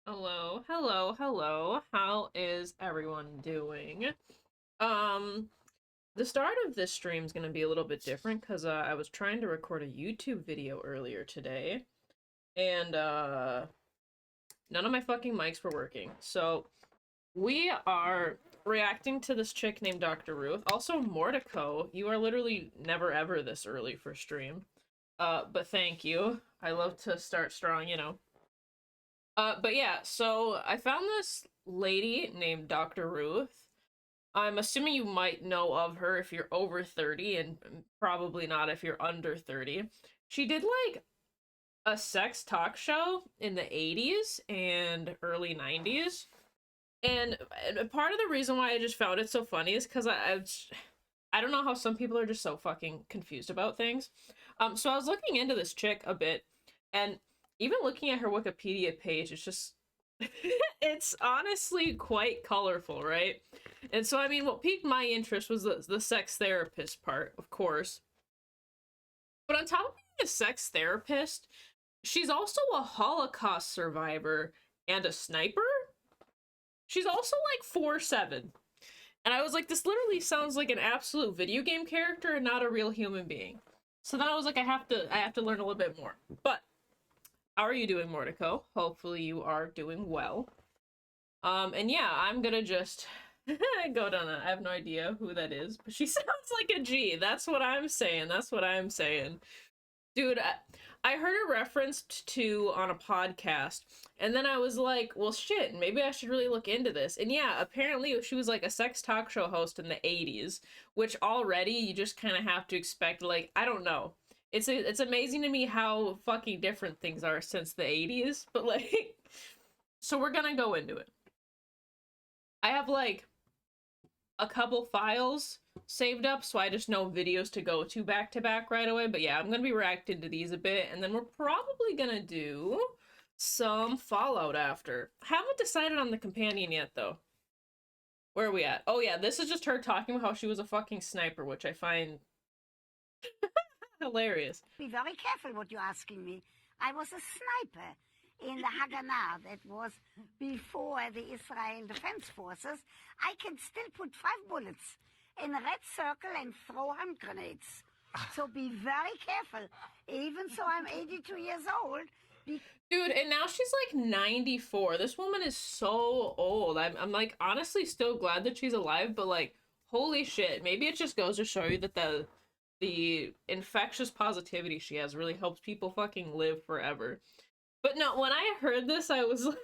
Hello, hello, hello. How is everyone doing? Um, the start of this stream is going to be a little bit different because I was trying to record a YouTube video earlier today, and none of my fucking mics were working. So we are reacting to this chick named Dr. Ruth. Also, Mortico, you are literally never ever this early for stream. But thank you. I love to start strong. But yeah, so I found this lady named Dr. Ruth. I'm assuming you might know of her if you're over 30, and probably not if you're under 30. She did like a sex talk show in the 80s and early 90s. And part of the reason why I just found it so funny is because I don't know how some people are just so fucking confused about things. So I was looking into this chick a bit, and even looking at her Wikipedia page, it's just it's honestly quite colorful, right? And so I mean, what piqued my interest was the sex therapist part, of course. But on top of being a sex therapist, she's also a Holocaust survivor and a sniper. She's also like 4'7". And I was like, this literally sounds like an absolute video game character and not a real human being. So then I was like, I have to learn a little bit more. But how are you doing, Mortico? Hopefully you are doing well. And yeah, I'm gonna just go down that. I have no idea who that is, but she sounds like a G. That's what I'm saying. That's what I'm saying. Dude, I heard her referenced to on a podcast, and then I was like, well, shit, maybe I should really look into this. And yeah, apparently she was like a sex talk show host in the 80s, which already you just kind of have to expect, like, I don't know. It's amazing to me how fucking different things are since the 80s, but like, so we're gonna go into it. I have like a couple files saved up, so I just know videos to go to back right away. But yeah, I'm gonna be reacting to these a bit, and then we're probably gonna do some Fallout after. Haven't decided on the companion yet, though. Where are we at? Oh yeah, this is just her talking about how she was a fucking sniper, which I find hilarious. Be very careful what you're asking me. I was a sniper in the Haganah. That was before the Israel Defense Forces. I can still put 5 bullets in a red circle and throw hand grenades. So be very careful. Even so, I'm 82 years old. Dude, and now she's like 94. This woman is so old. I'm like honestly still glad that she's alive, but like holy shit, maybe it just goes to show you that the infectious positivity she has really helps people fucking live forever. But no, when I heard this, I was like,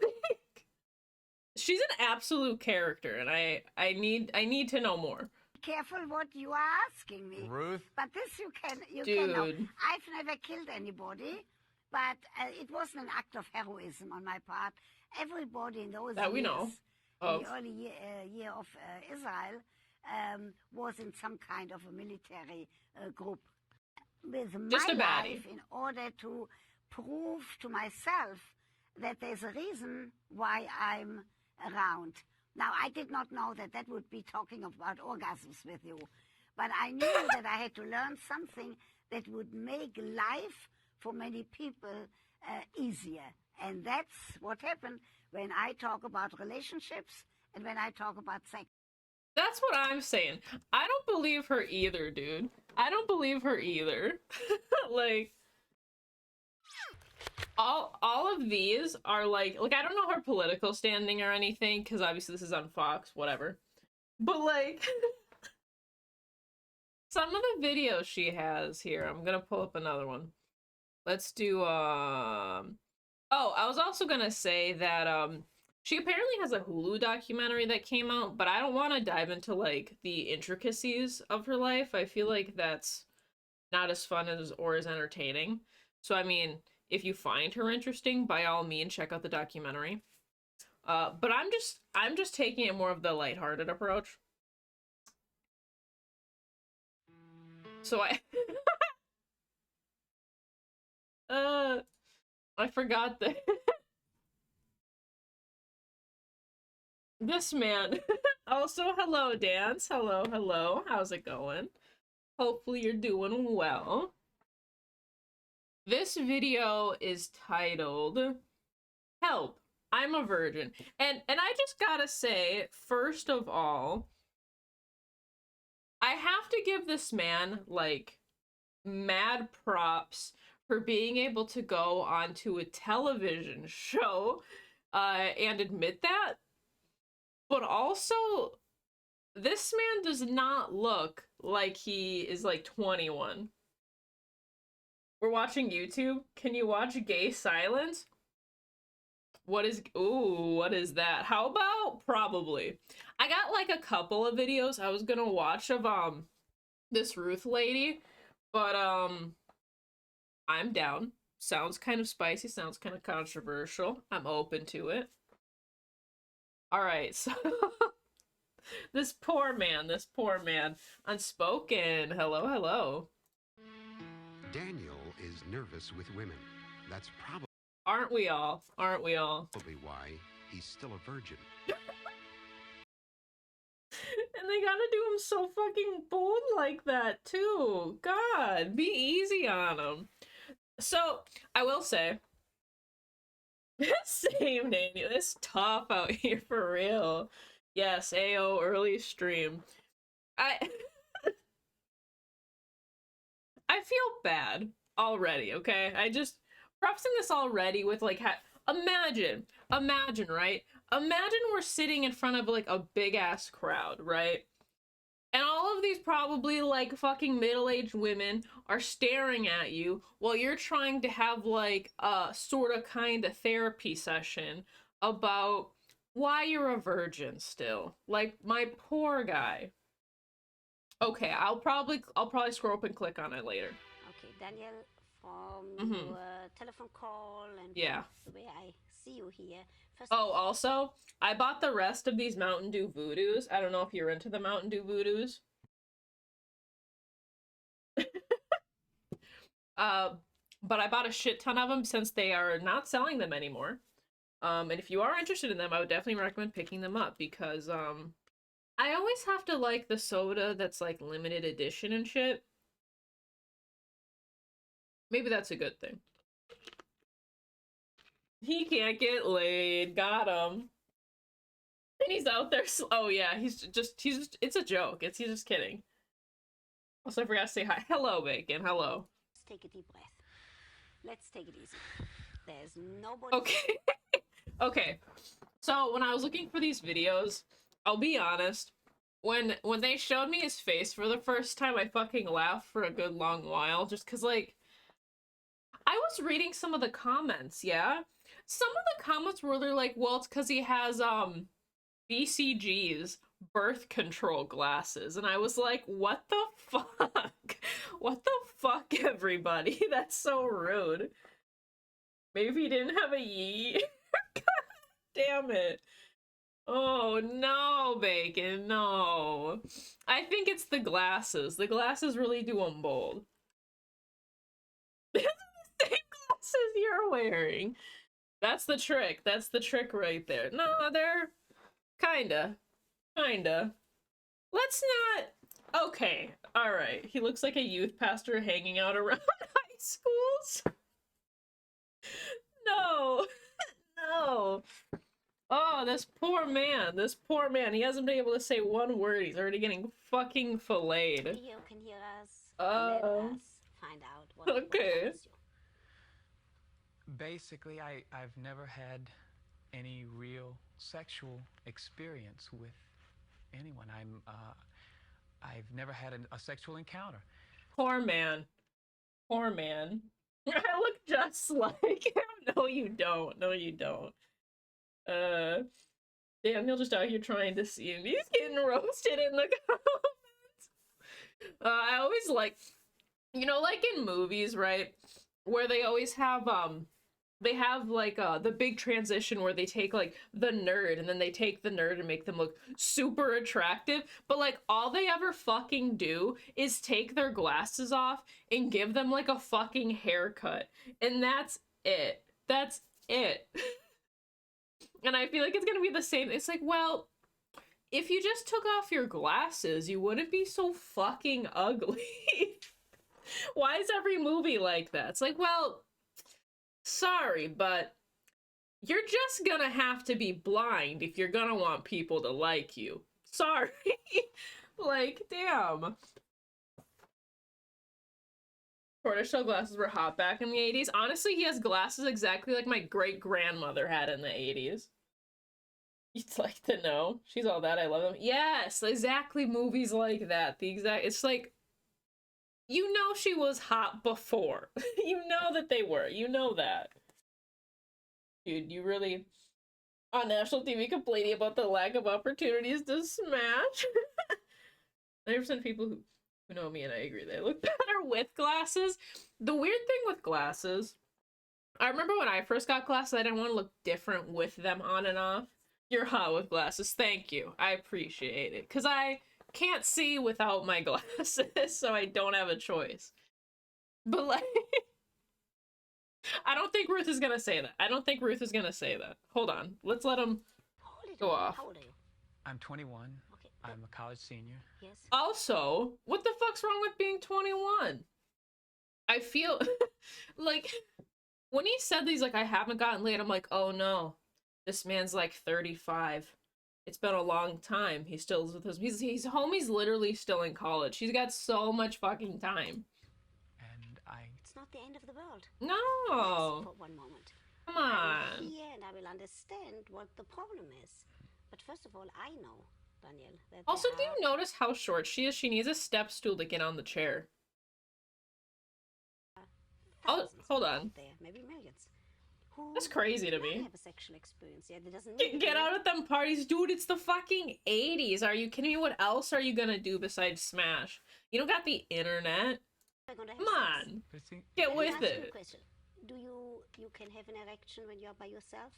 she's an absolute character, and I need to know more. Careful what you are asking me. Ruth? But this you can Dude. know. I've never killed anybody, but it wasn't an act of heroism on my part. Everybody in those That years, we know in of. the early year of Israel, was in some kind of a military group. With Just my a baddie. life, in order to prove to myself that there's a reason why I'm around. Now, I did not know that that would be talking about orgasms with you, but I knew that I had to learn something that would make life for many people easier. And that's what happened when I talk about relationships and when I talk about sex. That's what I'm saying. I don't believe her either, dude. I don't believe her either. Like all of these are like I don't know her political standing or anything, because obviously this is on Fox, whatever. But like some of the videos she has here, I'm gonna pull up another one. Let's do oh, I was also gonna say that she apparently has a Hulu documentary that came out, but I don't want to dive into like the intricacies of her life. I feel like that's not as fun as or as entertaining. So I mean, if you find her interesting, by all means check out the documentary. But I'm just taking it more of the lighthearted approach. So I forgot that this man. Also, hello, Dance. Hello, hello. How's it going? Hopefully you're doing well. This video is titled Help, I'm a virgin. And I just gotta say, first of all, I have to give this man, like, mad props for being able to go onto a television show and admit that. But also, this man does not look like he is like 21. We're watching YouTube. Can you watch Gay Silence? What is, ooh, what is that? How about probably? I got like a couple of videos I was gonna watch of this Ruth lady, but I'm down. Sounds kind of spicy, sounds kind of controversial. I'm open to it. All right, so this poor man, this poor man. Unspoken. Hello, hello. Daniel is nervous with women. That's Aren't we all? Aren't we all? probably why he's still a virgin. And they gotta do him so fucking bold like that, too. God, be easy on him. So, I will say, same Daniel, it's tough out here for real. Yes, AO early stream. I I feel bad already, okay? I just prefacing this already with like imagine, right? Imagine we're sitting in front of like a big ass crowd, right? And all of these probably like fucking middle-aged women are staring at you while you're trying to have like a sort of kind of therapy session about why you're a virgin still. Like my poor guy. Okay, I'll probably scroll up and click on it later. Okay, Daniel, from Mhm. your telephone call and Yeah. the way I see you here. First Oh, also, I bought the rest of these Mountain Dew Voodoos. I don't know if you're into the Mountain Dew Voodoos. But I bought a shit ton of them since they are not selling them anymore. And if you are interested in them, I would definitely recommend picking them up because I always have to like the soda that's like limited edition and shit. Maybe that's a good thing. He can't get laid. Got him. And he's out there. Oh yeah, he's just it's a joke. He's just kidding. Also, I forgot to say hi. Hello, Bacon. Hello. take a deep breath. Let's take it easy. There's nobody. Okay. Okay. So when I was looking for these videos, I'll be honest, when they showed me his face for the first time, I fucking laughed for a good long while just cuz like I was reading some of the comments, yeah? Some of the comments were like, well, it's cuz he has BCG's birth control glasses, and I was like, what the fuck? What the fuck, everybody? That's so rude. Maybe he didn't have a yee. God damn it. Oh no, Bacon, no. I think it's the glasses. The glasses really do them bold. These are the same glasses you're wearing. That's the trick. That's the trick right there. No, they're kinda. Let's not. Okay, alright. He looks like a youth pastor hanging out around high schools. No. No. Oh, this poor man. This poor man. He hasn't been able to say one word. He's already getting fucking filleted. You can hear us. Let us find out what Okay. happens to you. Basically, I've never had any real sexual experience with anyone. I've never had a sexual encounter. Poor man. Poor man. I look just like him. No, you don't. No, you don't. Daniel just out here trying to see him. He's getting roasted in the comments. I always like, you know, like in movies, right? Where they always have, they have like the big transition where they take like the nerd and then they take the nerd and make them look super attractive, but like all they ever fucking do is take their glasses off and give them like a fucking haircut, and that's it. That's it. And I feel like it's gonna be the same. It's like, well, if you just took off your glasses, you wouldn't be so fucking ugly. Why is every movie like that? It's like, well, sorry, but you're just gonna have to be blind if you're gonna want people to like you. Sorry. Like, damn. Tortoiseshell glasses were hot back in the 80s. Honestly, he has glasses exactly like my great-grandmother had in the 80s. You'd like to know. She's all that. I love them. Yes, exactly. Movies like that. It's like, you know she was hot before. You know that they were. You know that. Dude, you really... On national TV complaining about the lack of opportunities to smash. 90% of people who know me, and I agree, they look better with glasses. The weird thing with glasses, I remember when I first got glasses, I didn't want to look different with them on and off. You're hot with glasses. Thank you. I appreciate it. Because I can't see without my glasses, so I don't have a choice. But, like, I don't think Ruth is going to say that. I don't think Ruth is going to say that. Hold on. Let's let him go off. How old are you? I'm 21. Okay. I'm a college senior. Yes. Also, what the fuck's wrong with being 21? I feel like when he said these, like, I haven't gotten laid, I'm like, oh no, this man's like 35. It's been a long time. He still is with his, he's homie's literally still in college. He's got so much fucking time. And It's not the end of the world. No. For one moment. Come I will on. hear and I will understand what the problem is. But first of all, I know, Daniel, that Also, do there you notice how short she is? She needs a step stool to get on the chair. are Oh, thousands hold out on. there, maybe millions, who That's crazy to do me. not have a sexual experience yet. It doesn't mean Get out at them parties, dude. It's the fucking 80s. Are you kidding me? What else are you gonna do besides smash? You don't got the internet. they're gonna have Come sex. on. but see, Get Let me with ask you a it. question. Do you can have an erection when you're by yourself?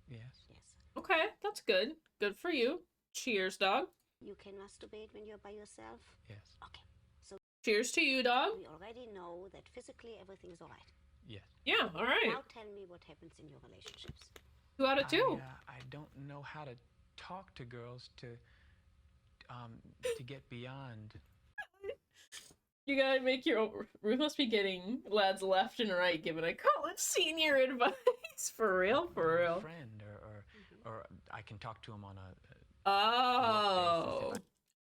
yes. Yes. Okay, that's good. Good for you. Cheers, dog. You can masturbate when you're by yourself? Yes. Okay. So Cheers to you, dog. we already know that physically everything is all right. Yes. Yeah, all right. Now tell me what happens in your relationships. 2 out of 2. I don't know how to talk to girls to get beyond. You gotta make your own. Ruth must be getting lads left and right giving a college senior advice. For real, for real. Friend or I can talk to him on a Oh.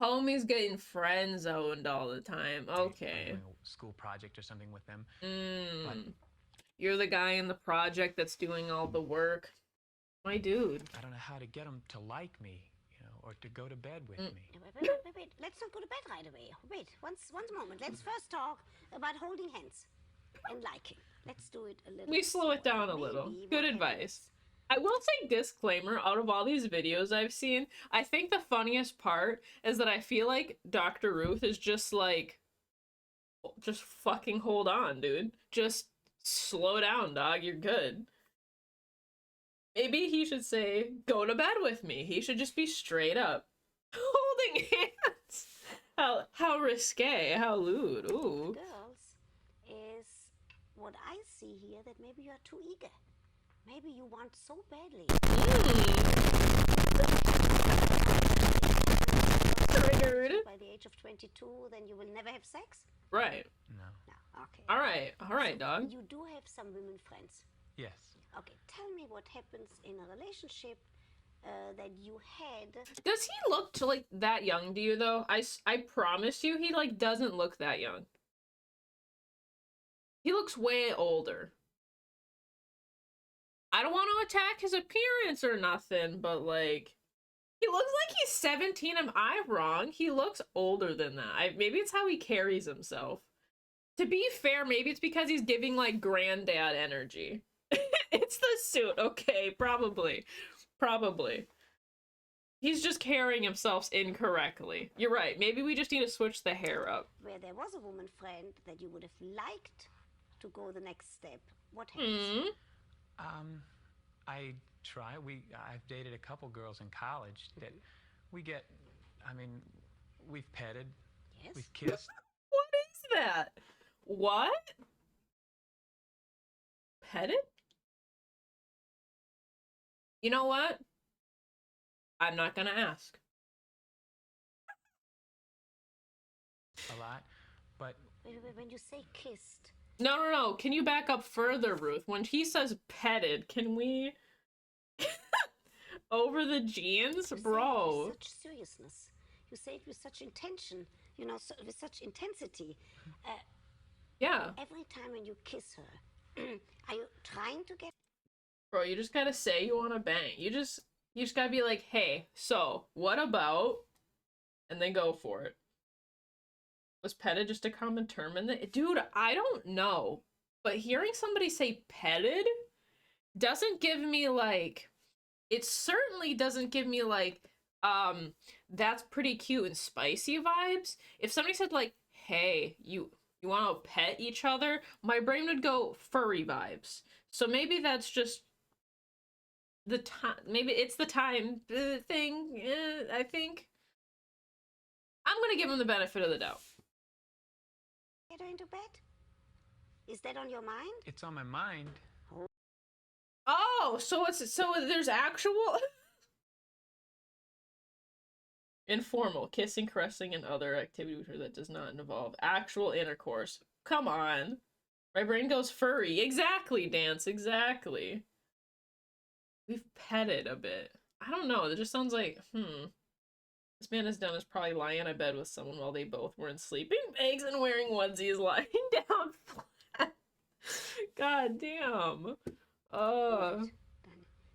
Homie's getting friend zoned all the time. Okay. doing a school project or something with them. You're the guy in the project that's doing all the work. My dude. I don't know how to get them to like me, or to go to bed with me. Wait. Let's not go to bed right away. Wait, one moment. Let's first talk about holding hands and liking. Let's do it a little. We slow it down a little. Good advice. I will say disclaimer, out of all these videos I've seen, I think the funniest part is that I feel like Dr. Ruth is just like, just fucking hold on, dude. Just slow down, dog. You're good. Maybe he should say, go to bed with me. He should just be straight up. Holding hands. How risque, how lewd. Ooh. Girls is what I see here, that maybe you are too eager. Maybe you want so badly. Triggered. By the age of 22, then you will never have sex? Right. No. No, okay. All right, dog. You do have some women friends. Yes. Okay, tell me what happens in a relationship that you had. Does he look like that young to you though? I promise you, he like doesn't look that young. He looks way older. I don't want to attack his appearance or nothing, but like, he looks like he's 17. Am I wrong? He looks older than that. Maybe it's how he carries himself. To be fair, maybe it's because he's giving like granddad energy. It's the suit, okay, probably. He's just carrying himself incorrectly. You're right, maybe we just need to switch the hair up. Where there was a woman friend that you would have liked to go the next step. What happens? I try. I've dated a couple girls in college that we get. I mean, we've petted. Yes. We've kissed. What is that? What? Petted? You know what? I'm not gonna ask. A lot, but When you say kissed, No. Can you back up further, Ruth? When he says petted, can we over the jeans, You say it bro? with such seriousness. You say it with such intention. You know, with such intensity. Yeah, Every time when you kiss her, are you trying to get? bro. You just gotta say you want to bang. You just gotta be like, hey, so what about? And then go for it. Was petted just a common term in the dude? I don't know, but hearing somebody say petted doesn't give me like. It certainly doesn't give me like, that's pretty cute and spicy vibes. If somebody said like, hey, you want to pet each other, my brain would go furry vibes. So maybe that's just the time. Maybe it's the time thing. I think I'm gonna give him the benefit of the doubt. Get her into bed? Is that on your mind? It's on my mind. Oh, so there's actual informal kissing, caressing, and other activity with her that does not involve actual intercourse. Come on. My brain goes furry. Exactly, Dance, exactly. We've petted a bit. I don't know, it just sounds like, this man has done is probably lying in bed with someone while they both were in sleeping bags and wearing onesies lying down flat. God damn. Good.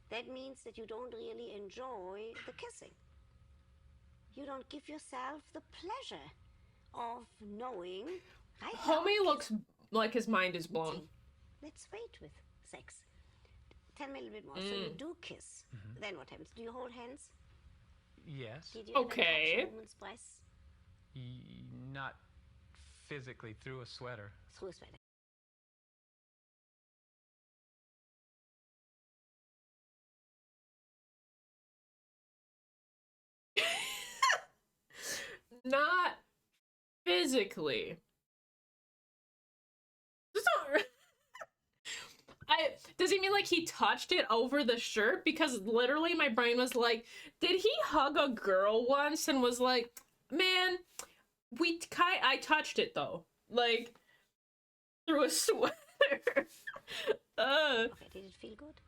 That means that you don't really enjoy the kissing. You don't give yourself the pleasure of knowing. Right now, Homie looks like his mind is blown. let's wait with sex. Tell me a little bit more. So you do kiss. Then what happens? Do you hold hands? Yes. Did you ever Okay. touch a woman's breasts Not physically through a sweater. through a sweater? Not physically. Does he mean like he touched it over the shirt? Because literally my brain was like, did he hug a girl once and was like, man, I touched it though, like through a sweater. Okay, did it feel good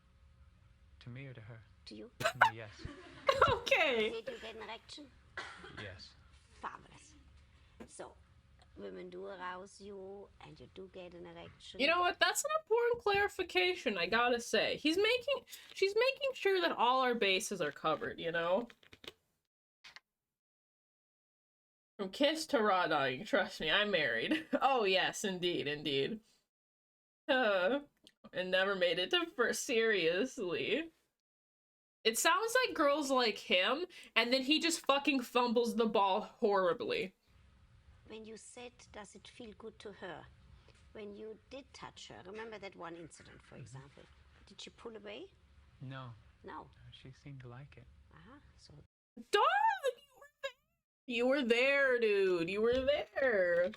To me or to her? to you? To me, yes. Okay. Did you get an erection? Yes. Fabulous. So, women do arouse you, and you do get an erection. You know what? That's an important clarification, I gotta say. She's making sure that all our bases are covered, you know? From kiss to raw dogging, trust me, I'm married. Oh yes, indeed. And never made it to first, seriously. It sounds like girls like him, and then he just fucking fumbles the ball horribly. When you said, does it feel good to her? When you did touch her, remember that one incident, for example. Did she pull away? No. No. She seemed to like it. So Dog! You were there, dude. You were there.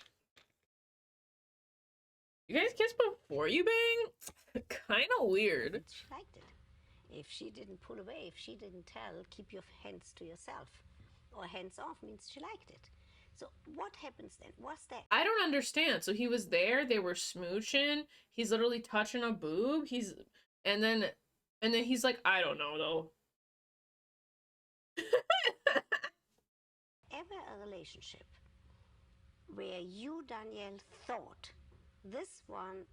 You guys kissed before you bang? Kinda weird. she liked it. If she didn't pull away, if she didn't tell, keep your hands to yourself, or hands off, means she liked it. So what happens then? What's that? I don't understand. So he was there, they were smooching, he's literally touching a boob, and then he's like, I don't know though. Ever a relationship where you, Danielle, thought this one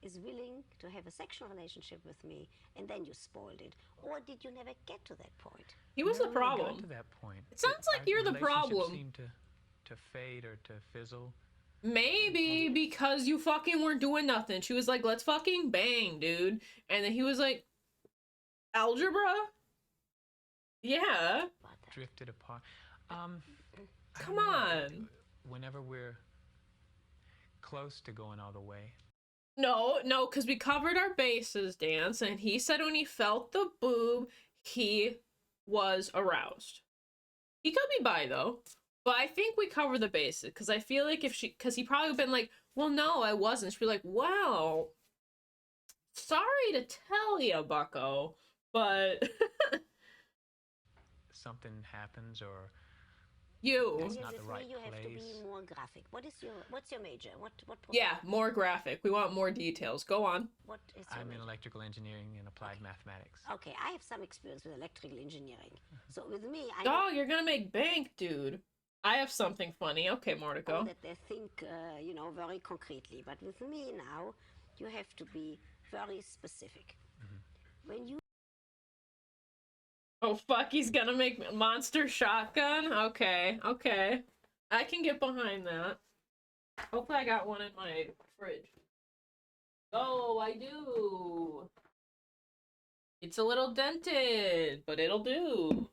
is willing to have a sexual relationship with me, and then you spoiled it? Or did you never get to that point? He was the Never really got problem. to that point. It sounds like you're the problem. Seemed to fade or to fizzle. Maybe because you fucking weren't doing nothing. She was like, let's fucking bang, dude. And then he was like, algebra? Yeah. Drifted apart. Come on. Whenever we're close to going all the way. No, because we covered our bases, Dance, and he said when he felt the boob, he was aroused. He could be bi, though. But I think we cover the bases, because I feel like because he probably been like, well, no, I wasn't. She'd be like, well, sorry to tell you, bucko, but... Something happens or You. That's Daniel, not the with right me, you have to be place. more graphic. What's your major? What Yeah, more graphic. We want more details. Go on. What is your I'm in major? electrical engineering and applied mathematics. Okay, I have some experience with electrical engineering. So with me, I Oh, you're gonna make bank, dude. I have something funny. Okay, more to know go. that they think, very concretely. But with me now, you have to be very specific. When you Oh, fuck, he's gonna make monster shotgun? Okay, okay. I can get behind that. Hopefully I got one in my fridge. Oh, I do. It's a little dented, but it'll do.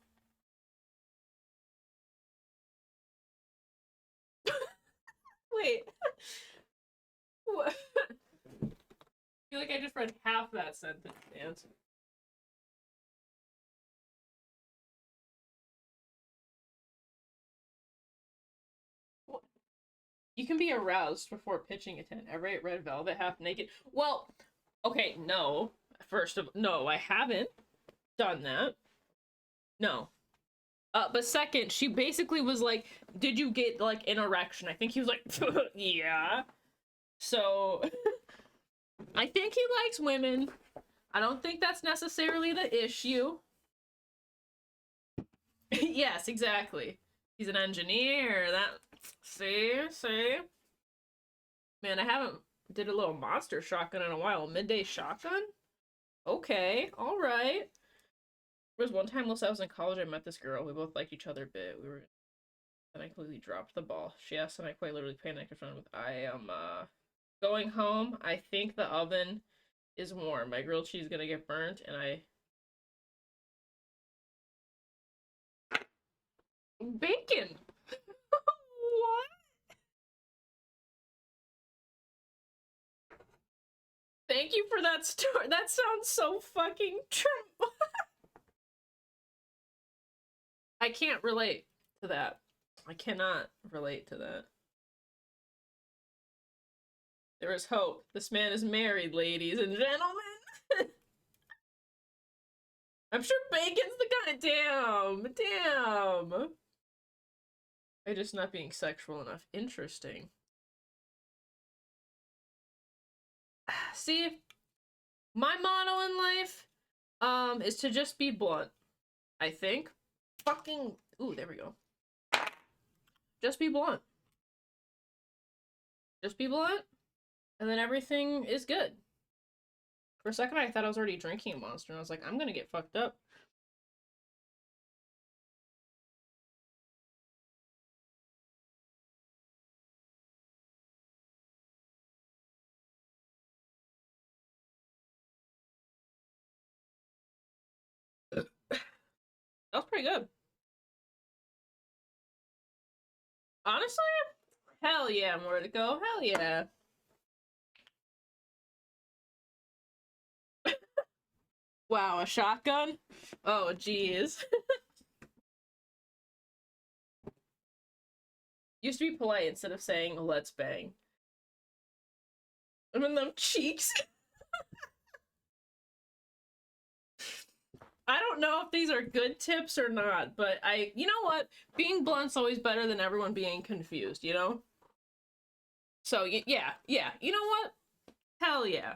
Wait. What? I feel like I just read half that sentence, Dance. You can be aroused before pitching a tent. I rate Red Velvet half naked. Well, okay, no. No, I haven't done that. No. But second, she basically was like, did you get, like, an erection? I think he was like, yeah. So, I think he likes women. I don't think that's necessarily the issue. Yes, exactly. He's an engineer. See? Man, I haven't did a little monster shotgun in a while. Midday shotgun? Okay, alright. There was one time whilst I was in college, I met this girl. We both liked each other a bit. And I completely dropped the ball. She asked, and I quite literally panicked in front of I am, going home. I think the oven is warm. My grilled cheese is gonna get burnt, and Bacon! What? Thank you for that story. That sounds so fucking true. I can't relate to that. I cannot relate to that. There is hope. This man is married, ladies and gentlemen. I'm sure Bacon's the guy. Damn. I'm just not being sexual enough. Interesting. See, my motto in life, is to just be blunt. I think. Fucking. Ooh, there we go. Just be blunt. Just be blunt, and then everything is good. For a second, I thought I was already drinking a monster, and I was like, I'm gonna get fucked up. That was pretty good. Honestly, hell yeah, more to go. Hell yeah. Wow, a shotgun? Oh, jeez. Used to be polite instead of saying, let's bang. I'm in them cheeks. I don't know if these are good tips or not, but you know what? Being blunt's always better than everyone being confused, you know? So, yeah. You know what? Hell yeah.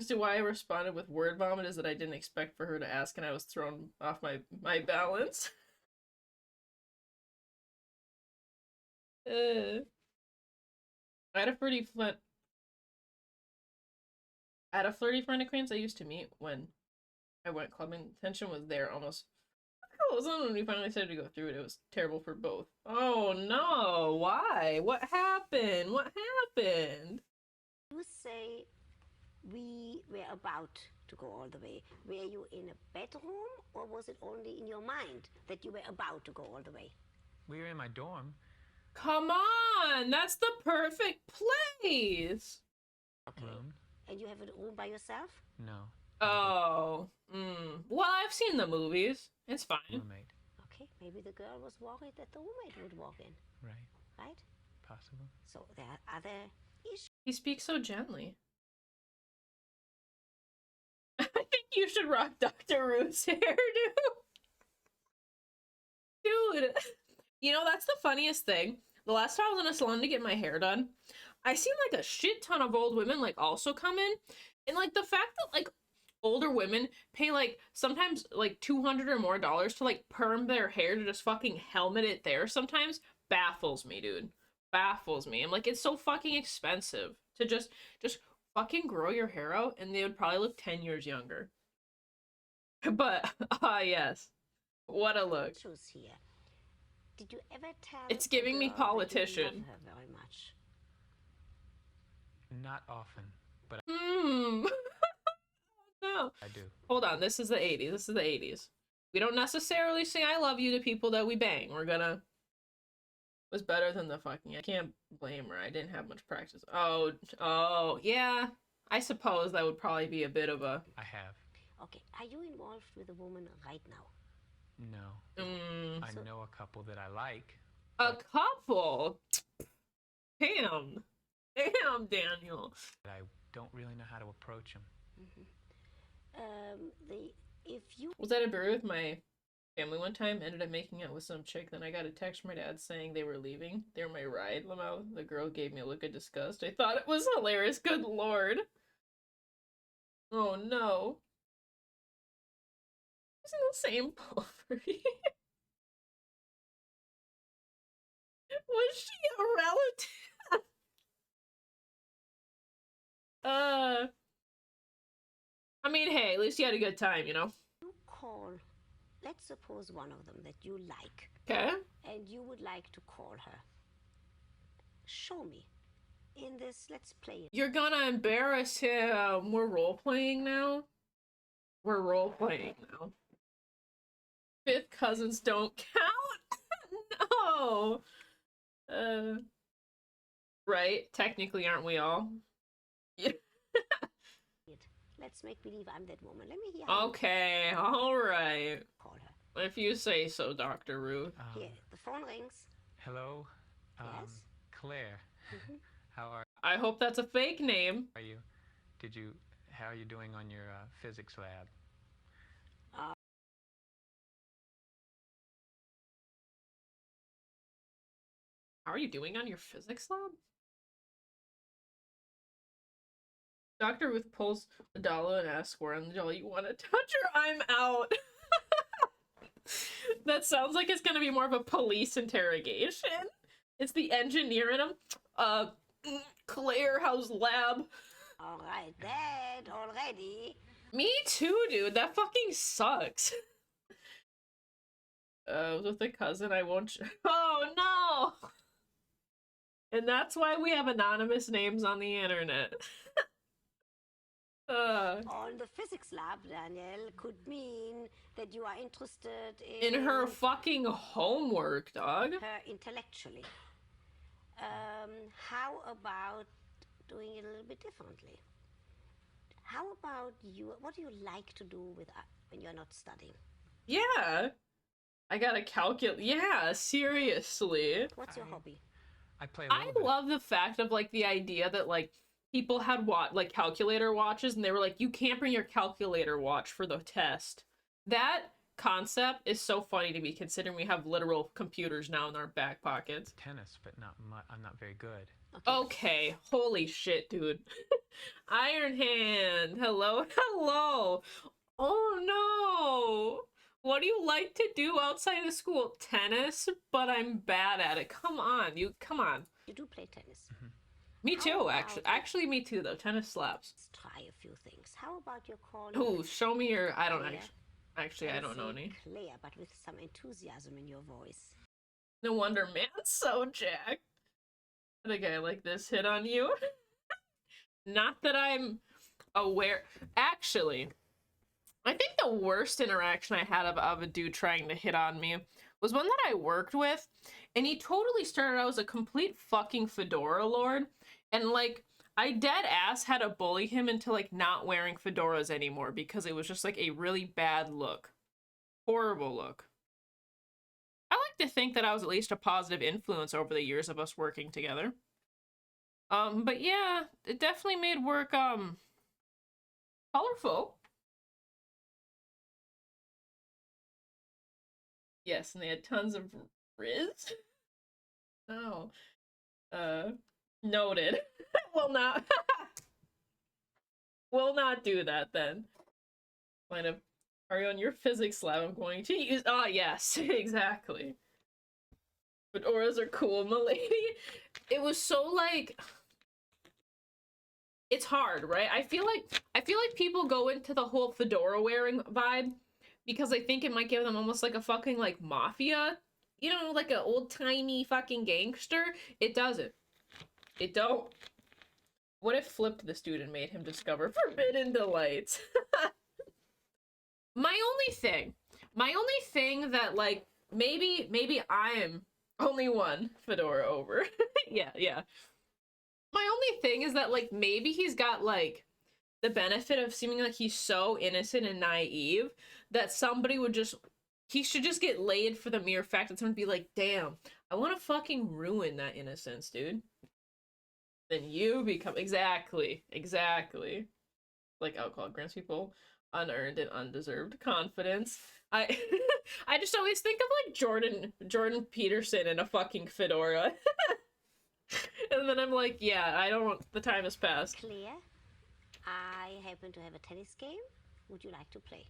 See, why I responded with word vomit is that I didn't expect for her to ask and I was thrown off my balance. I had a flirty friend. I had a flirty friend acquaintance I used to meet when I went clubbing. Tension was there almost. When we finally decided to go through it, it was terrible for both. Oh no! Why? What happened? What happened? you say we were about to go all the way, were you in a bedroom or was it only in your mind that you were about to go all the way? We were in my dorm. Come on! That's the perfect place! Okay. Room? And you have a room by yourself? No. Oh. Well, I've seen the movies. It's fine. Roommate. Okay, maybe the girl was worried that the roommate would walk in, Right. right? Possible. So there are other issues. He speaks so gently. I think You should rock Dr. Ruth's hairdo. Dude, you know, that's the funniest thing. The last time I was in a salon to get my hair done, I seen like a shit ton of old women like also come in. And like the fact that like older women pay like sometimes like $200 or more to like perm their hair to just fucking helmet it there sometimes baffles me, dude. Baffles me. I'm like, it's so fucking expensive to just fucking grow your hair out and they would probably look 10 years younger. But yes. What a look. Here. Did you ever tell It's giving me politician. That you love her very much? Not often, but No. I do. Hold on, this is the 80s. This is the 80s. We don't necessarily say I love you to people that we bang. We're gonna... Was better than the fucking... I can't blame her. I didn't have much practice. Oh, yeah. I suppose that would probably be a bit of a... I have. Okay, are you involved with a woman right now? No. I know a couple that I like. A couple? Damn. Damn, Daniel. But I don't really know how to approach them. If you Was at a brew with my family one time, ended up making out with some chick, then I got a text from my dad saying they were leaving. They were my ride limo. The girl gave me a look of disgust. I thought it was hilarious. Good lord. Oh no. It's in the same poverty. Was she a relative? I mean, hey, at least you had a good time, you know? you call, let's suppose one of them that you like, Okay. and you would like to call her. Show me. In this, let's play it. You're gonna embarrass him. We're role-playing now? We're role-playing now. Fifth cousins don't count? No! Right? Technically, aren't we all? Yeah. Let's make believe I'm that woman. Let me hear how Okay, alright. you call her. If you say so, Dr. Ruth. Here, the phone rings. Hello? Yes? Claire. How I hope that's a fake name. are you? How are you doing on your physics lab? How are you doing on your physics lab? Dr. Ruth pulls a dollar and asks where on the dollar you want to touch her. I'm out. That sounds like it's gonna be more of a police interrogation. It's the engineer in him. Claire, how's lab? All right, that already. Me too, dude. That fucking sucks. With a cousin, I won't. Oh no! And that's why we have anonymous names on the internet. On the physics lab, Daniel, could mean that you are interested In her fucking homework, dog. her intellectually. How about doing it a little bit differently? How about you? What do you like to do with when you're not studying? Yeah. I gotta calculate. Yeah, seriously. What's your hobby? I play a little I bit. love the fact of like the idea that like people had like calculator watches and they were like, you can't bring your calculator watch for the test. That concept is so funny to me considering we have literal computers now in our back pockets. Tennis, but not much. I'm not very good. Okay, holy shit, dude. Iron Hand, hello, hello. Oh no. What do you like to do outside of school? Tennis, but I'm bad at it. Come on, come on. You do play tennis. Me How too, about- actually me too though. Tennis slaps. Let's try a few things. How about your call? Ooh, show me your, I don't Claire. actually I don't know any. Claire, but with some enthusiasm in your voice. No wonder man's so jacked. Did a guy like this hit on you? Not that I'm aware. Actually, I think the worst interaction I had of a dude trying to hit on me was one that I worked with, and he totally started out as a complete fucking fedora lord, and like I dead ass had to bully him into like not wearing fedoras anymore because it was just like a really bad look. Horrible look. I like to think that I was at least a positive influence over the years of us working together. But yeah, it definitely made work colorful. Yes, and they had tons of Riz. Oh. Noted. Will not will not do that then. Kind of, are you on your physics lab? I'm going to use yes, exactly. Fedoras are cool, milady. It was so like it's hard, right? I feel like people go into the whole fedora wearing vibe because I think it might give them almost like a fucking like mafia, you know, like an old-timey fucking gangster. It doesn't. It don't. What if flipped the student made him discover forbidden delights? my only thing that like maybe I'm only one fedora over. Yeah. My only thing is that like maybe he's got like the benefit of seeming like he's so innocent and naive that somebody would just he should just get laid for the mere fact that someone would be like, damn, I want to fucking ruin that innocence, dude. Then you become exactly like alcohol grants people unearned and undeserved confidence. I I just always think of like Jordan Peterson in a fucking fedora. And then I'm like, yeah, I don't, the time has passed. Claire, I happen to have a tennis game. Would you like to play?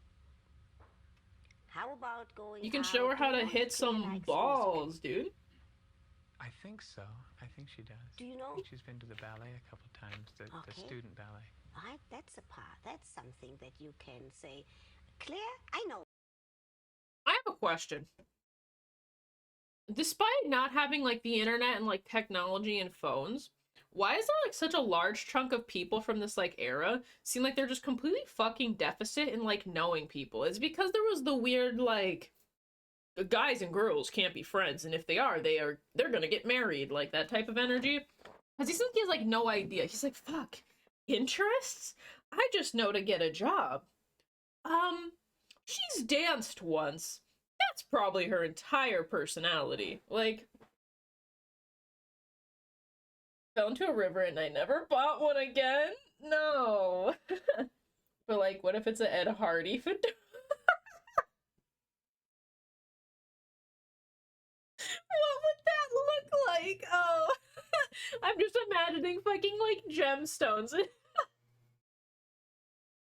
How about going You can show her how to hit some balls, dude. I think so. I think she does. Do you know? She's been to the ballet a couple times, the student ballet. Right, that's a part. That's something that you can say. Claire, I know. I have a question. Despite not having like the internet and like technology and phones, why is there like such a large chunk of people from this like era seem like they're just completely fucking deficit in like knowing people? It's because there was the weird like guys and girls can't be friends, and if they are, they're gonna get married, like that type of energy. Because he seems like he has like no idea. He's like, fuck, interests? I just know to get a job. She's danced once. That's probably her entire personality. Like, fell into a river and I never bought one again? No. But like, what if it's an Ed Hardy fedora? What would that look like? Oh, I'm just imagining fucking like gemstones.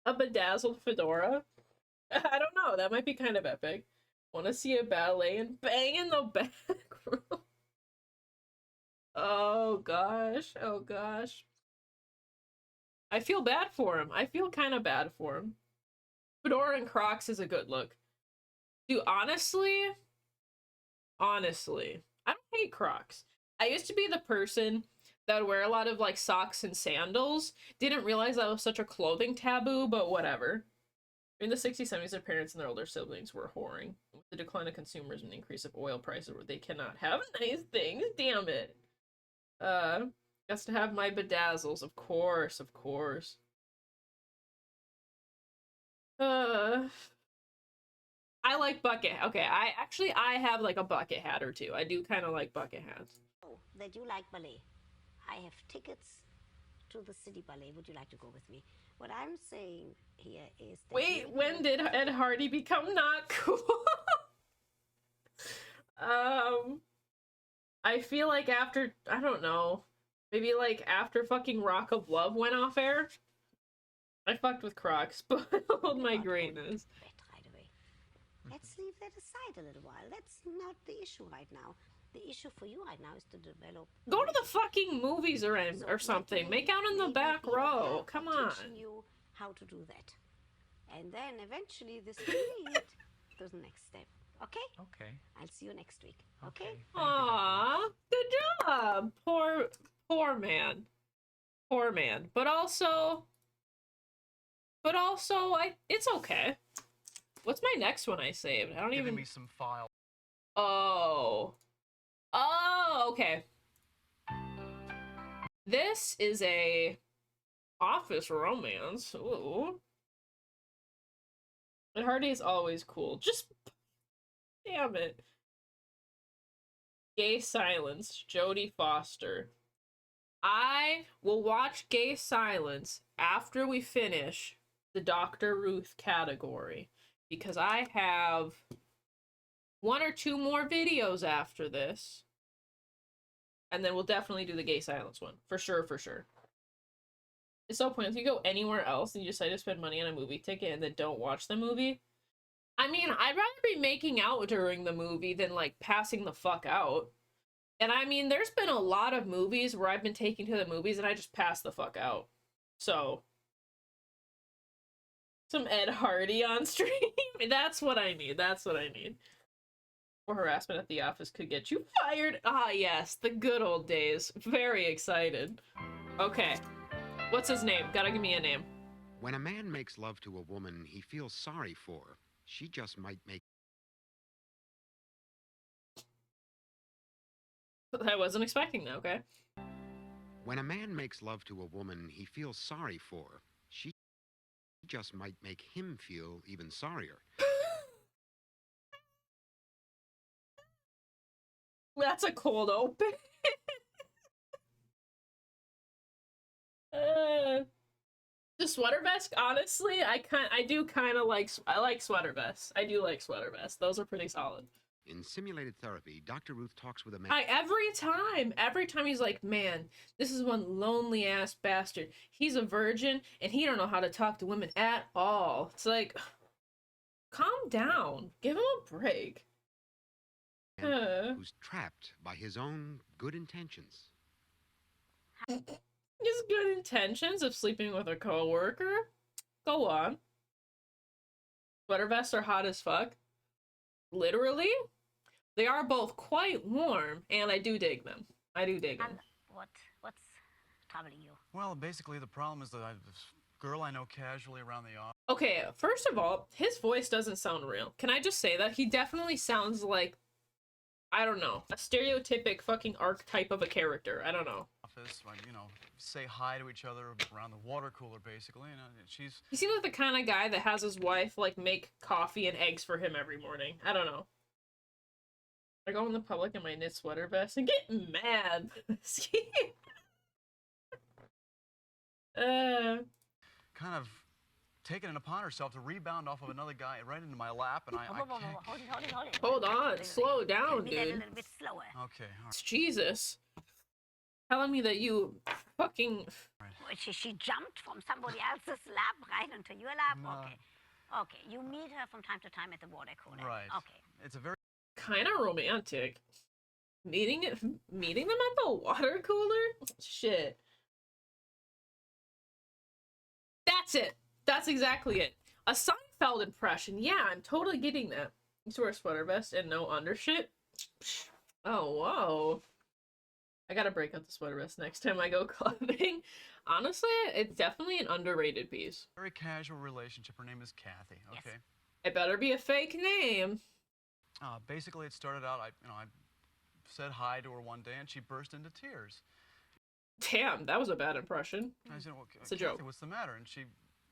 A bedazzled fedora. I don't know. That might be kind of epic. Want to see a ballet and bang in the back room? Oh gosh. Oh gosh. I feel bad for him. I feel kind of bad for him. Fedora and Crocs is a good look. Dude, honestly, I don't hate Crocs. I used to be the person that would wear a lot of like socks and sandals. Didn't realize that was such a clothing taboo, but whatever. In the 60s, 70s, their parents and their older siblings were whoring. With the decline of consumerism and the increase of oil prices, where they cannot have nice things, damn it. Gets to have my bedazzles, of course. I like bucket. Okay, I have like a bucket hat or two. I do kind of like bucket hats. Oh, that you like ballet. I have tickets to the city ballet. Would you like to go with me? What I'm saying here is that wait, when did Ed Hardy become not cool? I feel like after, I don't know, maybe like after fucking Rock of Love went off air, I fucked with Crocs, but my greatness. Right away. Let's leave that aside a little while. That's not the issue right now. The issue for you right now is to develop. Go to the fucking movies or something. Make out in the back row. Come on. Teaching you how to do that, and then eventually this will lead to the next step. Okay. Okay. I'll see you next week. Okay. Aww, good job. Poor man. But also, it's okay. What's my next one I saved? I don't even. Giving me some file. Oh, okay. This is a office romance. Ooh. And Hardy is always cool. Just damn it. Gay Silence, Jodie Foster. I will watch Gay Silence after we finish the Dr. Ruth category, because I have 1 or 2 more videos after this. And then we'll definitely do the gay silence one. For sure, for sure. It's so pointless. You go anywhere else and you decide to spend money on a movie ticket and then don't watch the movie. I mean, I'd rather be making out during the movie than, like, passing the fuck out. And I mean, there's been a lot of movies where I've been taken to the movies and I just pass the fuck out. So, some Ed Hardy on stream. That's what I need. That's what I need. Or harassment at the office could get you fired. Ah, yes, the good old days. Very excited. Okay. What's his name? Gotta give me a name. When a man makes love to a woman he feels sorry for, she just might make... I wasn't expecting that, okay? When a man makes love to a woman he feels sorry for, she just might make him feel even sorrier. That's a cold open. The sweater vest, honestly, I do kind of like, I like sweater vests. I do like sweater vests. Those are pretty solid. In simulated therapy, Dr. Ruth talks with a man. Every time he's like, man, this is one lonely ass bastard. He's a virgin and he don't know how to talk to women at all. It's like, calm down. Give him a break. Who's trapped by his own good intentions. His good intentions of sleeping with a coworker? Go on. Sweater vests are hot as fuck. Literally? They are both quite warm, and I do dig them. I do dig them. And what's troubling you? Well, basically the problem is that I have this girl I know casually around the office. Okay, first of all, his voice doesn't sound real. Can I just say that? He definitely sounds like, I don't know, a stereotypic fucking archetype of a character. I don't know. Like, you know, say hi to each other around the water cooler, basically. And she's... He seems like the kind of guy that has his wife, like, make coffee and eggs for him every morning. I don't know. I go in the public in my knit sweater vest and get mad. kind of taken it upon herself to rebound off of another guy right into my lap, and I can't... Hold it. Hold on, slow down, Maybe a dude. little bit slower. Okay, all right. Jesus. Telling me that you fucking... She jumped from somebody else's lap right into your lap? No. Okay, you meet her from time to time at the water cooler. Right. Okay. It's a very... kind of romantic. Meeting them at the water cooler? Shit. That's it. That's exactly it. A Seinfeld impression. Yeah, I'm totally getting that. You wear a sweater vest and no undershit? Oh, whoa. I gotta break out the sweater vest next time I go clubbing. Honestly, it's definitely an underrated piece. very casual relationship. Her name is Kathy, Yes. okay? It better be a fake name. Basically, it started out, I said hi to her one day, and she burst into tears. Damn, that was a bad impression. I said, well, It's a Kathy, joke. what's the matter? And she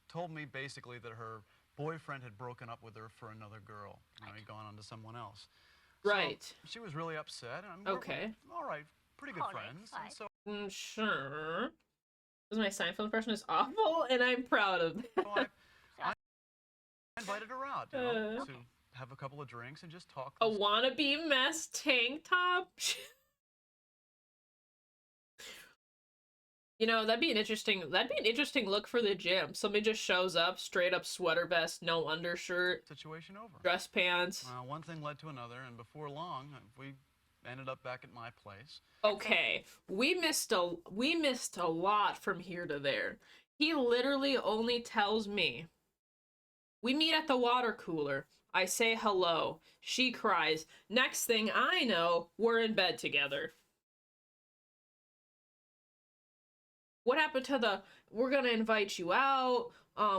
told me basically that her boyfriend had broken up with her for another girl. You know, he'd gone on to someone else. Right. So she was really upset. And Okay. All right, pretty good Colleagues, friends. right. And so Sure. Because my Seinfeld impression is awful, and I'm proud of that. I invited her out, you know, to have a couple of drinks and just talk. A wannabe mess tank top? You know, that'd be an interesting look for the gym. Somebody just shows up, straight up sweater vest, no undershirt, Situation over. dress pants. One thing led to another, and before long, we ended up back at my place. Okay, we missed a lot from here to there. He literally only tells me, we meet at the water cooler. I say hello. She cries. Next thing I know, we're in bed together. What happened to the, we're gonna invite you out,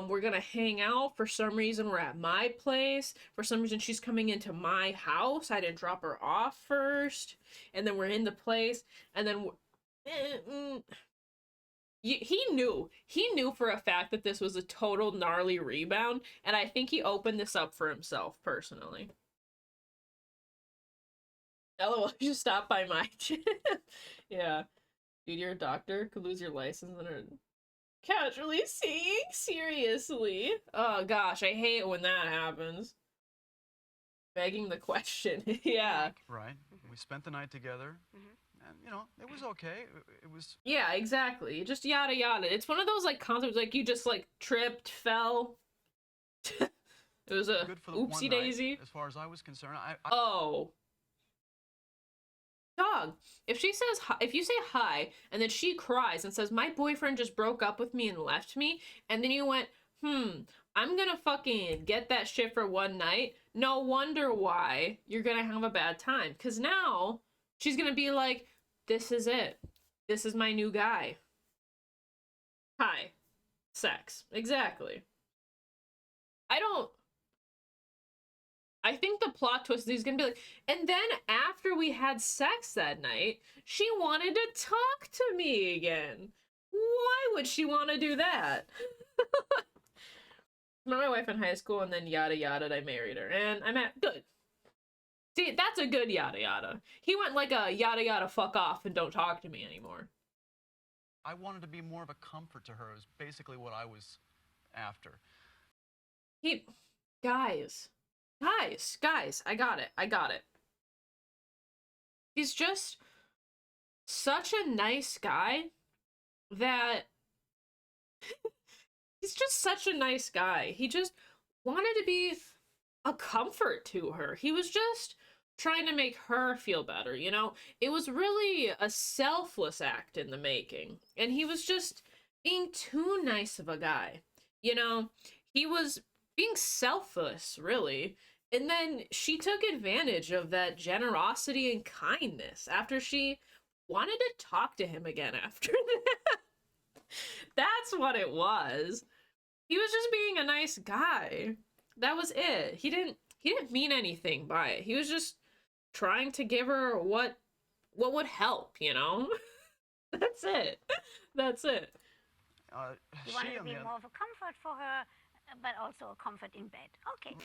we're gonna hang out, for some reason we're at my place, for some reason she's coming into my house, I didn't drop her off first, and then we're in the place, and then he knew for a fact that this was a total gnarly rebound, and I think he opened this up for himself, personally. LOL, you should stop by my gym. Yeah. Dude, you're a doctor, could lose your license and are casually seeing? Seriously? Oh gosh, I hate when that happens. Begging the question. Yeah. Right. We spent the night together, and you know, it was okay. It was. Yeah, exactly. Just yada yada. It's one of those like concepts like you just like tripped, fell. It was a Good for the one oopsie night, daisy. as far as I was concerned. Oh. Dog, if she says hi, if you say hi and then she cries and says my boyfriend just broke up with me and left me, and then you went, I'm gonna fucking get that shit for one night, no wonder why you're gonna have a bad time. Because now she's gonna be like, this is it. This is my new guy. Hi. Sex. Exactly. I think the plot twist is he's gonna be like, and then after we had sex that night, she wanted to talk to me again. Why would she want to do that? Met my wife in high school, and then yada yada, I married her, and I'm at good. See, that's a good yada yada. He went like a yada yada, fuck off and don't talk to me anymore. I wanted to be more of a comfort to her. Is basically what I was after. Guys, I got it. He's just such a nice guy that he's just such a nice guy. He just wanted to be a comfort to her. He was just trying to make her feel better, you know? It was really a selfless act in the making. And he was just being too nice of a guy. You know, he was being selfless, really. And then she took advantage of that generosity and kindness after she wanted to talk to him again after that. That's what it was. He was just being a nice guy. That was it. He didn't mean anything by it. He was just trying to give her what would help, you know? That's it. That's it. You wanted to be more of a comfort for her, but also a comfort in bed. Okay.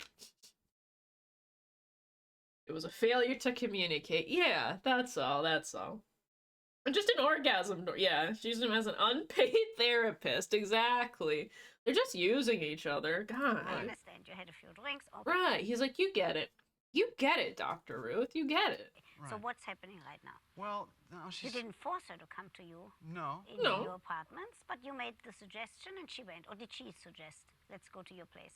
It was a failure to communicate. Yeah, that's all. And just an orgasm. Yeah, she used him as an unpaid therapist. Exactly. They're just using each other. God. I understand. You had a few drinks. Okay. Right. He's like, you get it. You get it, Dr. Ruth. You get it. Right. So what's happening right now? Well, no, You didn't force her to come to you No. in your apartments, but you made the suggestion and she went. Or did she suggest, let's go to your place?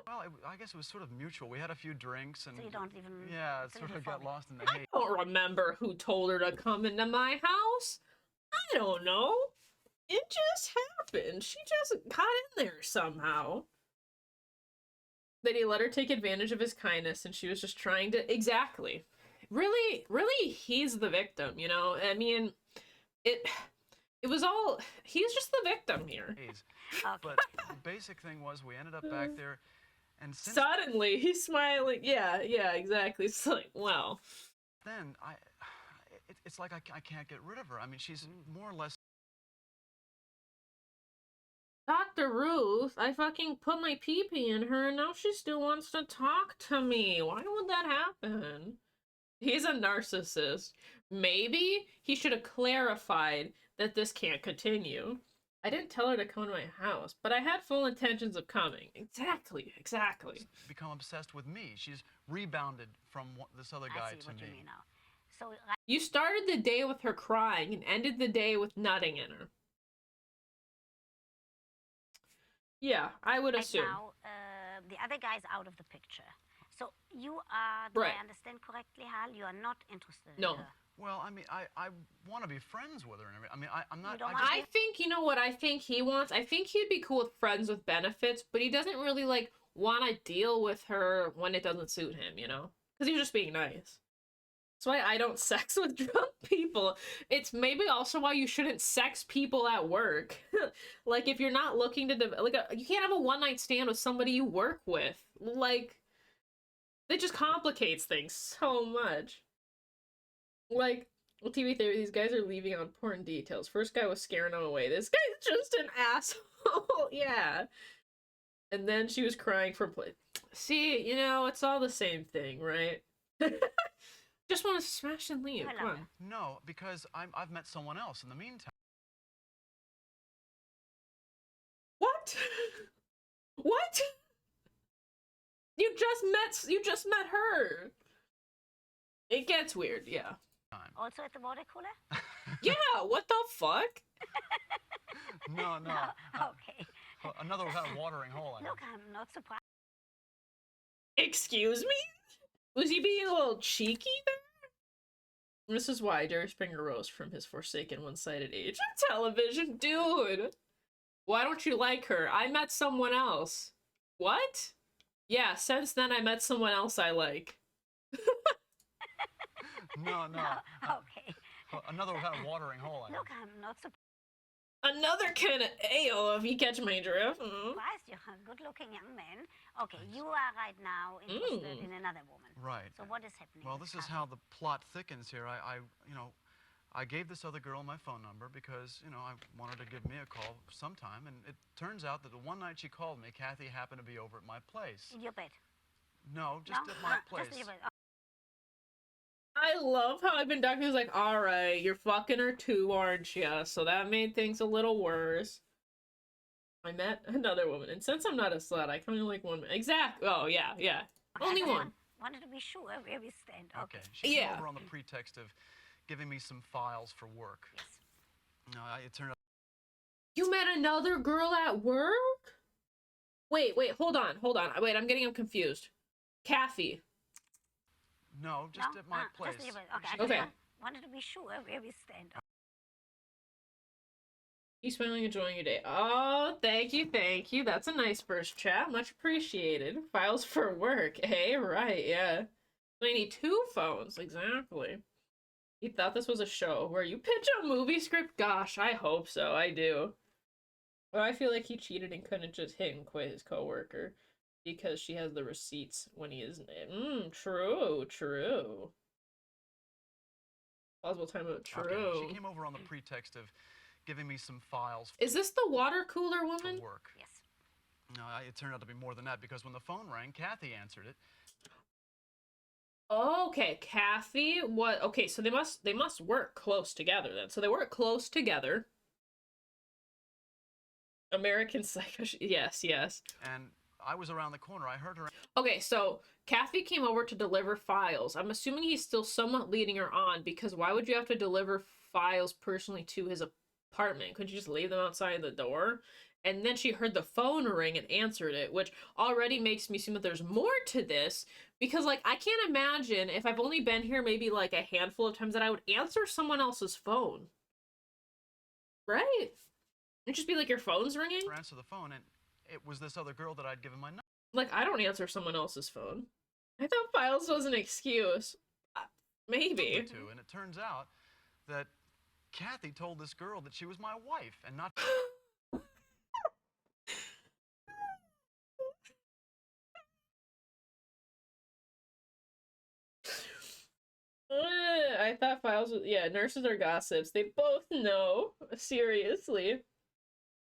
Well, I guess it was sort of mutual. We had a few drinks and... So you don't even... Yeah, it sort of got lost in the I hate. don't remember who told her to come into my house. I don't know. It just happened. She just got in there somehow. That he let her take advantage of his kindness and she was just trying to... Exactly. Really, he's the victim, you know? I mean, it was all... He's just the victim here. Okay. But the basic thing was we ended up back there, and since Suddenly, he's smiling. Yeah, exactly. It's like, wow. then, it's like I can't get rid of her. I mean, she's more or less... Dr. Ruth, I fucking put my pee-pee in her and now she still wants to talk to me. Why would that happen? He's a narcissist. Maybe he should have clarified that this can't continue. I didn't tell her to come to my house, but I had full intentions of coming. Exactly. become obsessed with me. She's rebounded from this other guy I see to what me. you mean now. So You started the day with her crying and ended the day with nutting in her. Yeah, I would assume. now, the other guy's out of the picture. So you are, do Right. I understand correctly, Hal? You are not interested No. in her. Well, I mean, I want to be friends with her and everything. I mean, I'm not... You don't I want just- I think, you know what I think he wants? I think he'd be cool with friends with benefits, but he doesn't really, like, want to deal with her when it doesn't suit him, you know? Because he's just being nice. That's why I don't sex with drunk people. It's maybe also why you shouldn't sex people at work. Like, if you're not looking to... you can't have a one-night stand with somebody you work with. Like, it just complicates things so much. Like, well, TV theory, these guys are leaving on important details. First guy was scaring him away. This guy's just an asshole. Yeah. And then she was crying for play. See, you know, it's all the same thing, right? Just want to smash and leave. Come on. No, because I've met someone else in the meantime. What? What? You you just met her. It gets weird, yeah. Also at the water cooler? Yeah, what the fuck? No. Okay. Another kind of watering hole. Look, I'm not surprised. Excuse me? Was he being a little cheeky there? This is why Jerry Springer rose from his forsaken one-sided age of television. Dude! Why don't you like her? I met someone else. What? Yeah, since then I met someone else I like. No. Okay. Another kind of watering hole. Look, I'm not surprised Another kind of ale, if you catch my drift. you're a good-looking young man. Okay, you are right now interested in another woman. Right. So what is happening? Well, with this is Kathy? how the plot thickens here. I gave this other girl my phone number because, I wanted to give me a call sometime, and it turns out that the one night she called me, Kathy happened to be over at my place. In your bed? No, just at my place. Just in your bed. I love how I've been doctor was like, alright, you're fucking her too, aren't ya? So that made things a little worse. I met another woman, and since I'm not a slut, I kind of like one. Exactly. Oh, yeah. Only I one. wanted to be sure where we stand. Okay. She came Yeah. over on the pretext of giving me some files for work. Yes. No, it turned out. You met another girl at work? Wait, hold on. Wait, I'm getting him confused. Kathy. No, just at my place. Just in your bed. Okay. I wanted to be sure where we stand. You smiling, enjoying your day. Oh, thank you. That's a nice first chat. Much appreciated. Files for work. Hey, right, yeah. I need 2 phones, exactly. You thought this was a show where you pitch a movie script? Gosh, I hope so. I do. Well, I feel like he cheated and couldn't just hit and quit his coworker because she has the receipts when he isn't. True. Plausible time of true. Okay. She came over on the pretext of giving me some files. Is this the water cooler woman? For work. Yes. No, it turned out to be more than that because when the phone rang, Kathy answered it. Okay, Kathy. What? Okay, so they must work close together then. So they work close together. American Psycho. Yes. And I was around the corner. I heard her. Okay, so Kathy came over to deliver files. I'm assuming he's still somewhat leading her on because why would you have to deliver files personally to his apartment? Couldn't you just leave them outside the door? And then she heard the phone ring and answered it, which already makes me assume that there's more to this because, like, I can't imagine if I've only been here maybe like a handful of times that I would answer someone else's phone. Right? It'd just be like your phone's ringing. Answer the phone, and it was this other girl that I'd given my number. Like, I don't answer someone else's phone. I thought files was an excuse. Maybe. And it turns out that Kathy told this girl that she was my wife and not. I thought files was, yeah, nurses are gossips. They both know. Seriously.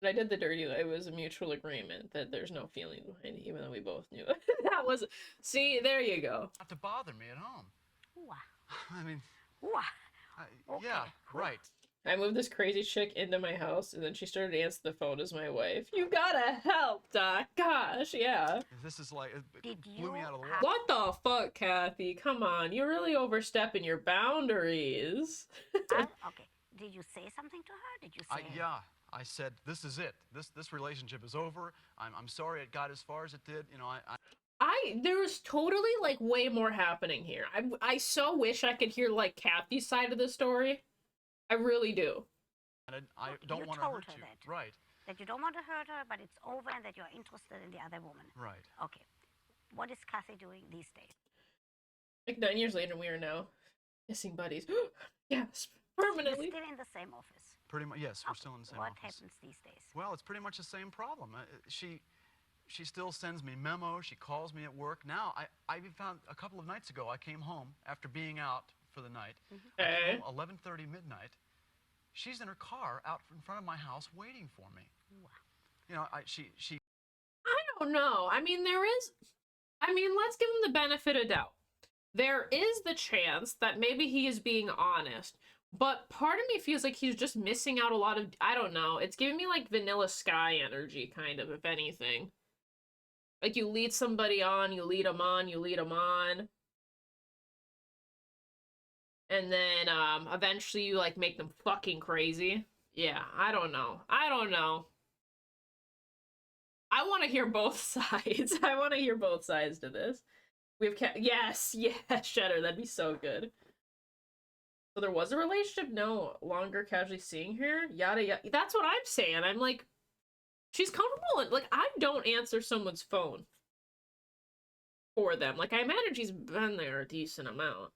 But I did the dirty. It was a mutual agreement that there's no feeling behind it, even though we both knew. That was. See, there you go. Not to bother me at home. Ooh. I mean. Ooh. Okay, Yeah, cool. right. I moved this crazy chick into my house, and then she started to answer the phone as my wife. You gotta help, Doc. Gosh, yeah. This is like. It Did blew me you out of the have- water. What the fuck, Kathy? Come on. You're really overstepping your boundaries. Okay. Did you say something to her? Did you say? Yeah. I said, this is it. This relationship is over. I'm sorry it got as far as it did. There was totally, like, way more happening here. I so wish I could hear, like, Kathy's side of the story. I really do. And I don't You want to told hurt her you. that. Right. That you don't want to hurt her, but it's over and that you're interested in the other woman. Right. Okay. What is Kathy doing these days? Like, 9 years later, we are now kissing buddies. Yes, You're permanently. still in the same office. Pretty much. Yes, we're still in the same What office. happens these days? Well, it's pretty much the same problem. She still sends me memos. She calls me at work. Now, I even found a couple of nights ago, I came home after being out for the night. I came home 11:30 midnight. She's in her car out in front of my house waiting for me. Wow. She I don't know. I mean, let's give him the benefit of doubt. There is the chance that maybe he is being honest, but part of me feels like he's just missing out a lot of, I don't know. It's giving me like Vanilla Sky energy, kind of, if anything. Like, you lead somebody on, you lead them on, you lead them on. And then, eventually you, like, make them fucking crazy. Yeah, I don't know. I don't know. I want to hear both sides. I want to hear both sides to this. We have yes, Shedder, that'd be so good. So there was a relationship, no longer casually seeing her, yada yada. That's what I'm saying. I'm like, she's comfortable, and like, I don't answer someone's phone for them. Like, I imagine she's been there a decent amount.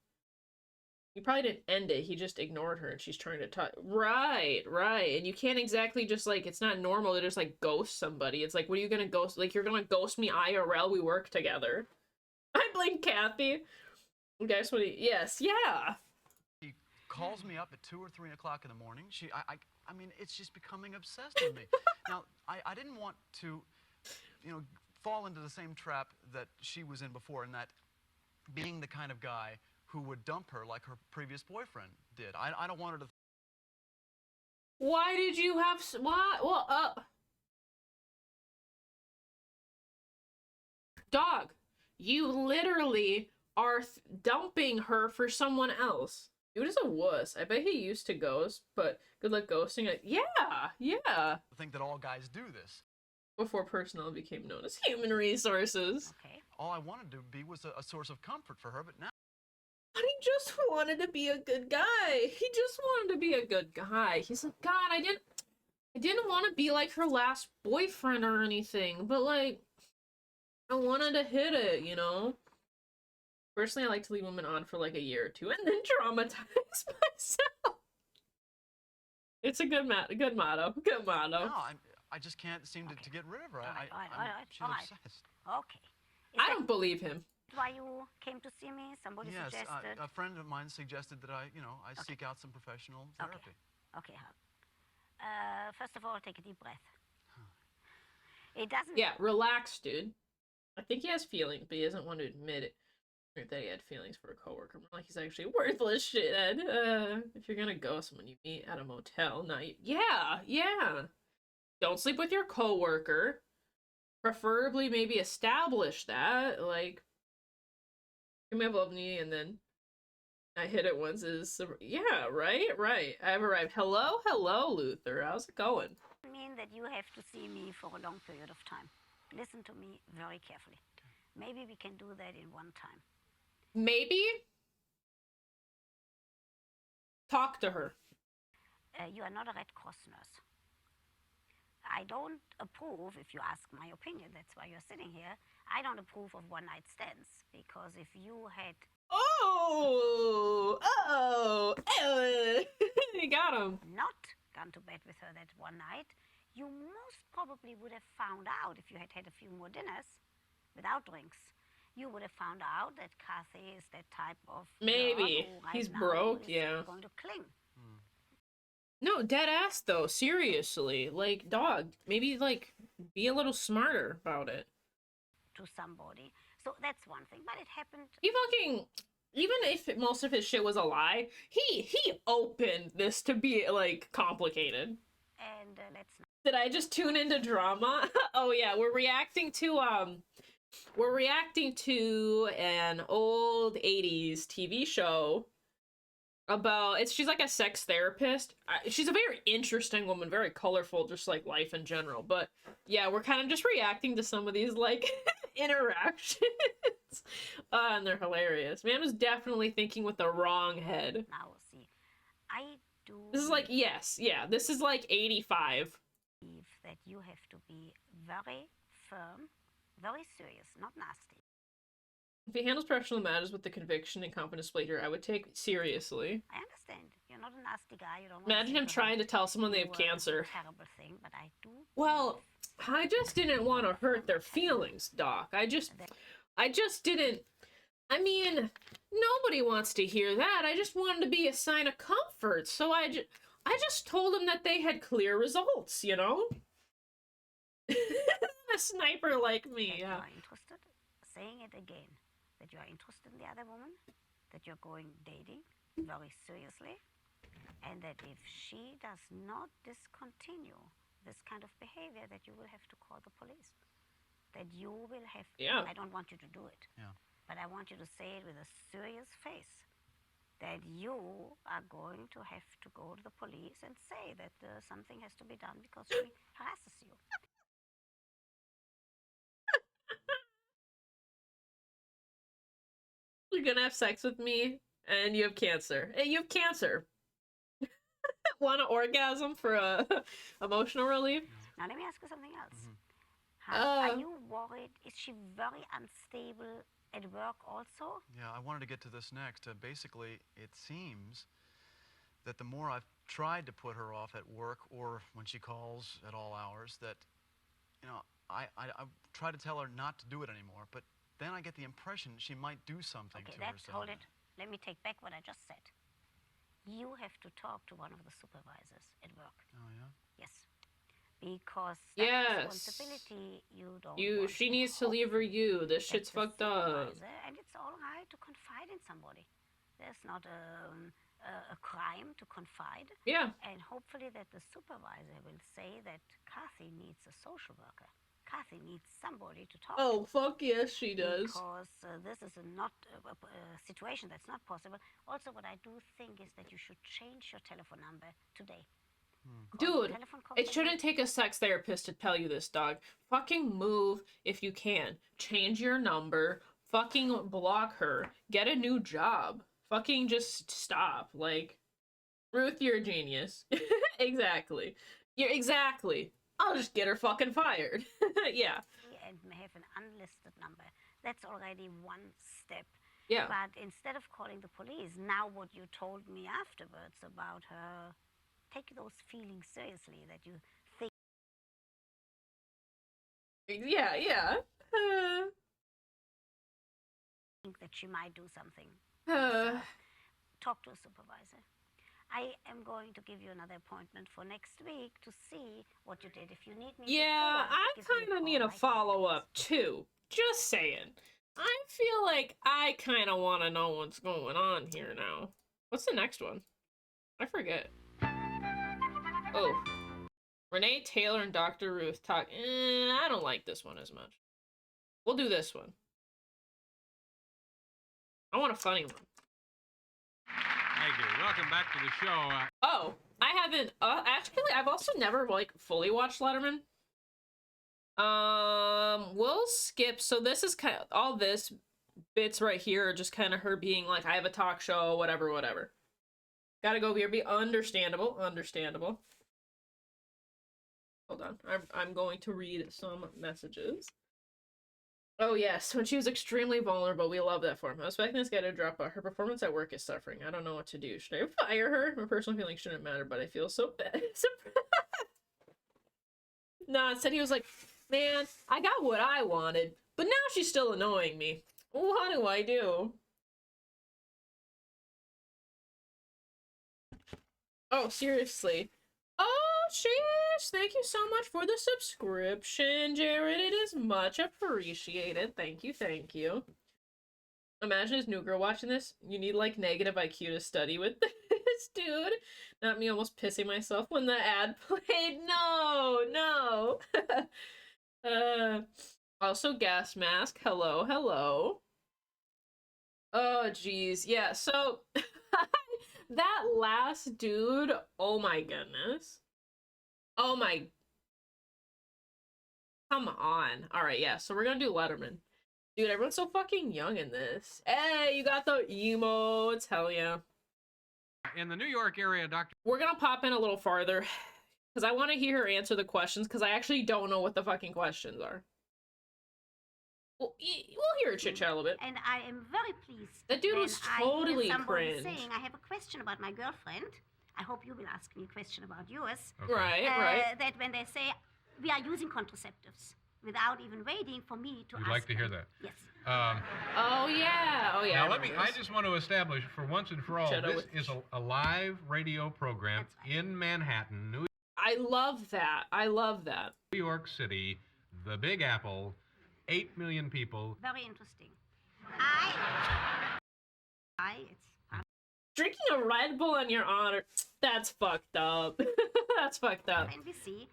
He probably didn't end it, he just ignored her, and she's trying to talk. Right, and you can't exactly just, like, it's not normal to just, like, ghost somebody. It's like, what are you gonna ghost? Like, you're gonna ghost me IRL, we work together. I blame Kathy. Guess what yes, yeah. He calls me up at 2 or 3 o'clock in the morning. I mean, it's just becoming obsessed with me. Now, I didn't want to, you know, fall into the same trap that she was in before, in that being the kind of guy who would dump her like her previous boyfriend did. I don't want her to. Why did you have what? Well, dog, you literally are dumping her for someone else. Dude is a wuss. I bet he used to ghost, but good luck ghosting it. Yeah. Think that all guys do this. Before personnel became known as human resources. Okay. All I wanted to be was a source of comfort for her, but now. But he just wanted to be a good guy. He just wanted to be a good guy. He's like, God, I didn't want to be like her last boyfriend or anything, but like, I wanted to hit it, you know? Personally, I like to leave women on for like a year or two and then traumatize myself. It's a good motto. Good motto. No, I just can't seem to get rid of her. She's obsessed. Okay. I don't believe him. Why you came to see me? Somebody suggested? A friend of mine suggested that I seek out some professional therapy. Okay, first of all, take a deep breath. It doesn't... Yeah, relax, dude. I think he has feelings, but he doesn't want to admit it. That he had feelings for a coworker. More like he's actually worthless shithead. If you're gonna go someone you meet at a motel, night. Yeah. Don't sleep with your coworker. Preferably maybe establish that. Like, you may have love me, and then I hit it once is yeah, right. I've arrived. Hello, Luther. How's it going? I mean that you have to see me for a long period of time. Listen to me very carefully. Maybe we can do that in one time. Maybe? Talk to her. You are not a Red Cross nurse. I don't approve, if you ask my opinion, that's why you're sitting here, I don't approve of one-night stands, because if you had... You got him. Not gone to bed with her that one night, you most probably would have found out, if you had had a few more dinners without drinks, you would have found out that Kathy is that type of maybe girl who he's broke, yeah. Going to cling. No, dead ass though. Seriously, like, dog. Maybe like be a little smarter about it. To somebody, so that's one thing. But it happened. He fucking, even if most of his shit was a lie, he opened this to be like complicated. And let's not. Did I just tune into drama? Oh yeah, we're reacting to an old 80s TV show about she's like a sex therapist. She's a very interesting woman, very colorful, just like life in general. But yeah, we're kind of just reacting to some of these like interactions. And they're hilarious. Man was definitely thinking with the wrong head. Now see, I do. This is like this is like 85. That you have to be very firm, very serious, not nasty. If he handles professional matters with the conviction and confidence later, I would take seriously. I understand. You're not a nasty guy. You don't imagine him trying to tell someone they have cancer. Terrible thing, but I do. Well, I just didn't want to hurt their feelings, Doc. I just didn't. I mean, nobody wants to hear that. I just wanted to be a sign of comfort. So I just told them that they had clear results, you know? A sniper like me, yeah. You are interested, saying it again, that you are interested in the other woman, that you're going dating very seriously, and that if she does not discontinue this kind of behavior, that you will have to call the police. that you will have, Yeah. I don't want you to do it, but I want you to say it with a serious face, that you are going to have to go to the police and say that something has to be done because she harasses you. You're gonna have sex with me, and you have cancer. Hey, you have cancer. Want an orgasm for a emotional relief? Now let me ask you something else. Mm-hmm. Are you worried? Is she very unstable at work also? Yeah, I wanted to get to this next. Basically, it seems that the more I've tried to put her off at work or when she calls at all hours, that, you know, I try to tell her not to do it anymore, but then I get the impression she might do something to herself. Hold it. Let me take back what I just said. You have to talk to one of the supervisors at work. Oh, yeah? Yes. Because that responsibility you don't want. She needs to leave her you. This shit's fucked up. And it's all right to confide in somebody. There's not a crime to confide. Yeah. And hopefully that the supervisor will say that Kathy needs a social worker. Kathy needs somebody to talk to. Oh, fuck yes, she does. Because this is a situation that's not possible. Also, what I do think is that you should change your telephone number today. Dude, it shouldn't take a sex therapist to tell you this, dog. Fucking move if you can. Change your number. Fucking block her. Get a new job. Fucking just stop. Like, Ruth, you're a genius. Exactly. Exactly. I'll just get her fucking fired. Yeah. And have an unlisted number. That's already one step. Yeah. But instead of calling the police, now what you told me afterwards about her, take those feelings seriously, that you think. Yeah. Think that she might do something. Talk to a supervisor. I am going to give you another appointment for next week to see what you did. If you need me, I kind of need a follow-up too. Just saying. I feel like I kind of want to know what's going on here now. What's the next one? I forget. Oh. Renee Taylor and Dr. Ruth talk. I don't like this one as much. We'll do this one. I want a funny one. Thank you. Welcome back to the show. Oh, I haven't. Actually, I've also never like fully watched Letterman. We'll skip. So this is kind of all this bits right here are just kind of her being like, I have a talk show, whatever. Gotta go here. Be understandable. Hold on. I'm going to read some messages. Oh yes, when she was extremely vulnerable, we love that for him. I was expecting this guy to drop out. Her performance at work is suffering. I don't know what to do. Should I fire her? My personal feelings shouldn't matter, but I feel so bad. Nah, instead he was like, man, I got what I wanted, but now she's still annoying me. What do I do? Oh, seriously. Oh, sheesh. Thank you so much for the subscription, Jared. It is much appreciated. Thank you. Imagine this new girl watching this. You need, like, negative IQ to study with this, dude. Not me almost pissing myself when the ad played. No. Also, gas mask. Hello. Oh, jeez. Yeah, so... that last dude, oh my goodness. Oh my... Come on. Alright, yeah, so we're gonna do Letterman. Dude, everyone's so fucking young in this. Hey, you got the emotes, hell yeah. In the New York area, Dr. We're gonna pop in a little farther, because I want to hear her answer the questions, because I actually don't know what the fucking questions are. We'll hear her chit-chat a little bit. And I am very pleased. That dude was totally cringe. Saying, I have a question about my girlfriend. I hope you will ask me a question about yours. Okay. Right. That when they say, we are using contraceptives, without even waiting for me to ask You'd like to them. hear that? Yes. Oh yeah. Now I just want to establish for once and for all, this is a live radio program in Manhattan, New I love that. York City, the Big Apple, 8 million people. Very interesting. Drinking a Red Bull in your honor, that's fucked up. That's fucked up. NBC,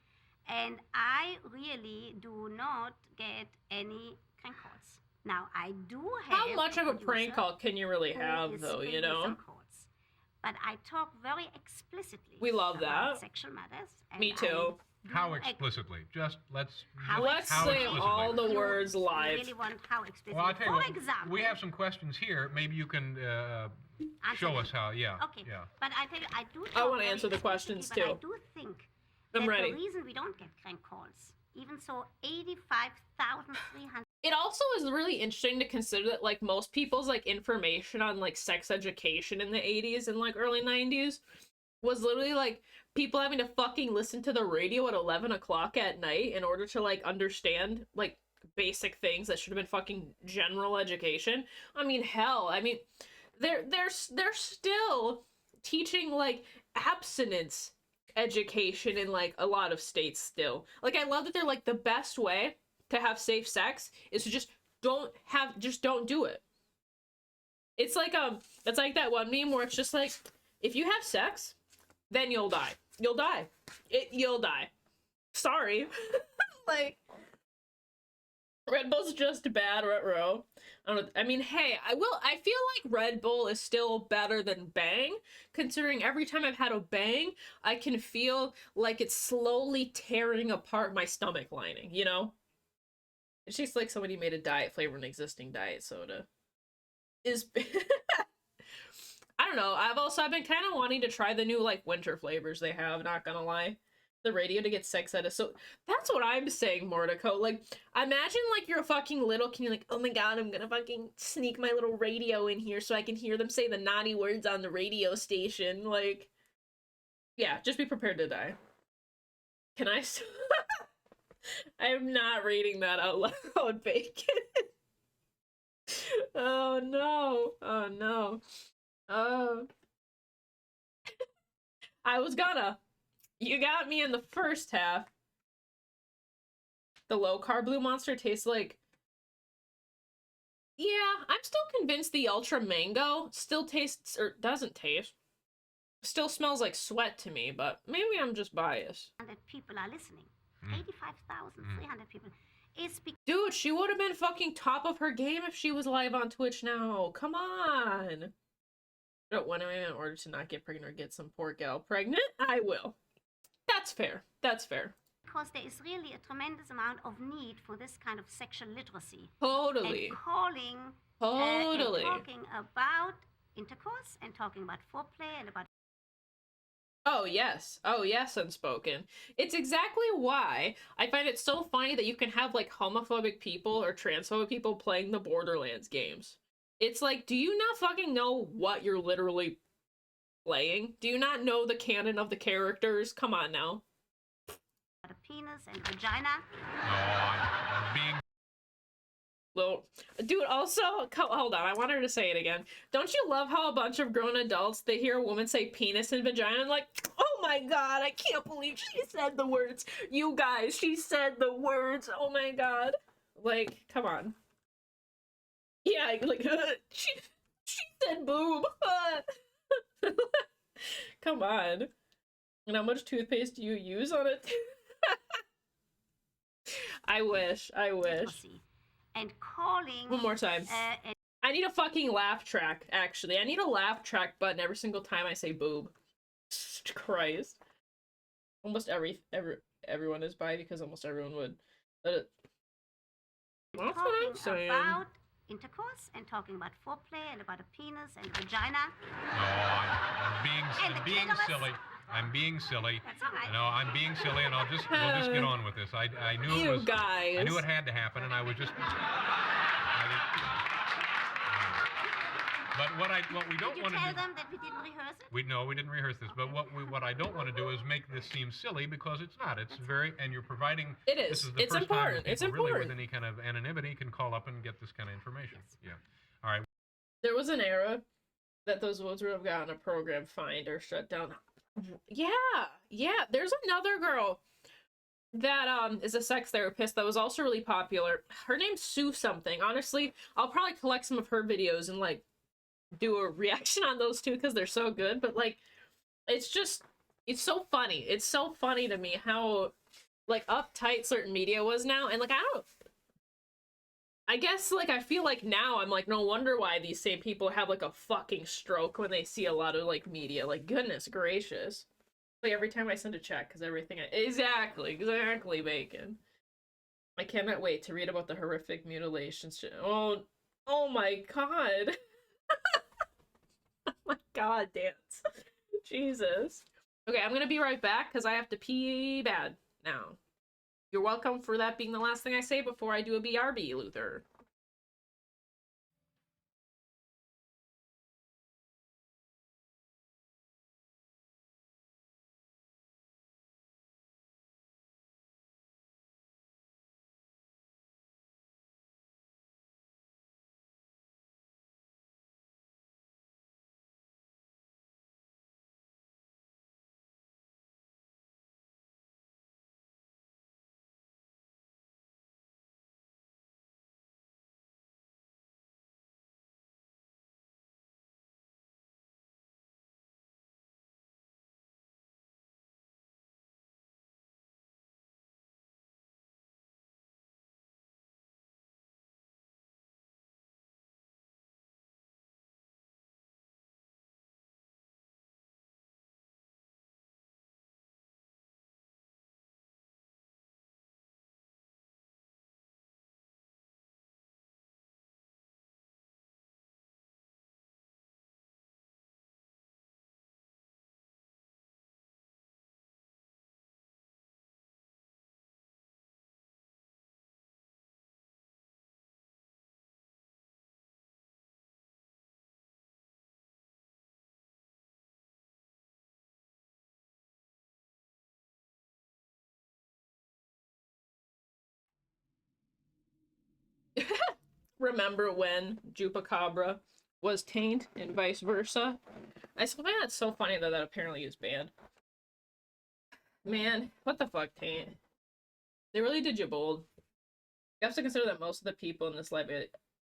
And I really do not get any prank calls. Now, I do have How much of a prank call can you really have, though, you know? Calls. But I talk very explicitly. We love about that. sexual matters. Me too. How explicitly? Just let's say all the words live. Really want how explicitly? Well, I'll tell you what, example, we have some questions here. Maybe you can show us how. Yeah. Okay. Yeah. But I tell you, I do. I want to answer the questions too. I do think I'm ready. The reason we don't get prank calls, even so, 85,300. It also is really interesting to consider that, like, most people's, like, information on, like, sex education in the 80s and, like, early 90s was literally, like, people having to fucking listen to the radio at 11 o'clock at night in order to, like, understand, like, basic things that should have been fucking general education. I mean, hell, I mean, they're still teaching, like, abstinence education in, like, a lot of states still. Like, I love that they're like, the best way to have safe sex is to just don't do it. It's like it's like that one meme where it's just like, if you have sex, then you'll die. You'll die. You'll die. Sorry. Like, Red Bull's just bad, ruh-roh. I mean, hey, I feel like Red Bull is still better than Bang, considering every time I've had a Bang, I can feel like it's slowly tearing apart my stomach lining, you know? It's just like somebody made a diet flavor an existing diet soda. I don't know, I've been kind of wanting to try the new, like, winter flavors they have, not gonna lie. The radio to get sex out of, so that's what I'm saying, Mordico. Like, imagine, like, you're a fucking little kid, you're like, oh my god, I'm gonna fucking sneak my little radio in here so I can hear them say the naughty words on the radio station. Like, yeah, just be prepared to die. Can I I'm not reading that out loud, Bacon. Oh no, oh no. I was gonna. You got me in the first half. The low-carb Blue Monster tastes like... Yeah, I'm still convinced the Ultra Mango still tastes, or doesn't taste. Still smells like sweat to me, but maybe I'm just biased. That people are listening. 85,300 people. Dude, she would have been fucking top of her game if she was live on Twitch now. Come on. When am I in order to not get pregnant or get some poor gal pregnant? I will. That's fair. That's fair. Because there is really a tremendous amount of need for this kind of sexual literacy. Totally. And calling, totally. And talking about intercourse and talking about foreplay and about... Oh, yes. Oh, yes, Unspoken. It's exactly why I find it so funny that you can have, like, homophobic people or transphobic people playing the Borderlands games. It's like, do you not fucking know what you're literally playing? Do you not know the canon of the characters? Come on now. A penis and vagina. I'm being... Little... Dude, also, hold on, I want her to say it again. Don't you love how a bunch of grown adults, they hear a woman say penis and vagina and like, oh my god, I can't believe she said the words. You guys, she said the words. Oh my god. Like, come on. Yeah, like, she said boob. Come on. And how much toothpaste do you use on it? I wish. And calling... One more time. I need a fucking laugh track, actually. I need a laugh track button every single time I say boob. Christ. Almost everyone is bi because almost everyone would. That's what I'm saying. About intercourse and talking about foreplay and about a penis and vagina. No, I'm being silly. I'm being silly. That's all right. No, I'm being silly, and we'll just get on with this. I knew it was. Guys. I knew it had to happen, and I was just. But what we don't want to do. Did you tell them that we didn't rehearse it? We didn't rehearse this. But what I don't want to do is make this seem silly because it's not. It's very, and you're providing. It is. This is the it's first important. time It's people important. really with any kind of anonymity can call up and get this kind of information. Yes. Yeah. All right. There was an era that those would have gotten a program fined or shut down. Yeah. There's another girl that is a sex therapist that was also really popular. Her name's Sue something. Honestly, I'll probably collect some of her videos and like do a reaction on those too because they're so good. But like, it's so funny. It's so funny to me how like uptight certain media was now, and like I guess like I feel like now I'm like, no wonder why these same people have like a fucking stroke when they see a lot of like media. Like, goodness gracious. Like every time I send a check, because everything exactly bacon. I cannot wait to read about the horrific mutilations. Oh my god. Oh my god, dance. Jesus. Okay, I'm gonna be right back because I have to pee bad now. You're welcome for that being the last thing I say before I do a BRB, Luther. Remember when Chupacabra was taint and vice versa? I find that so funny that apparently is banned. Man, what the fuck, taint? They really did you bold. You have to consider that most of the people in this live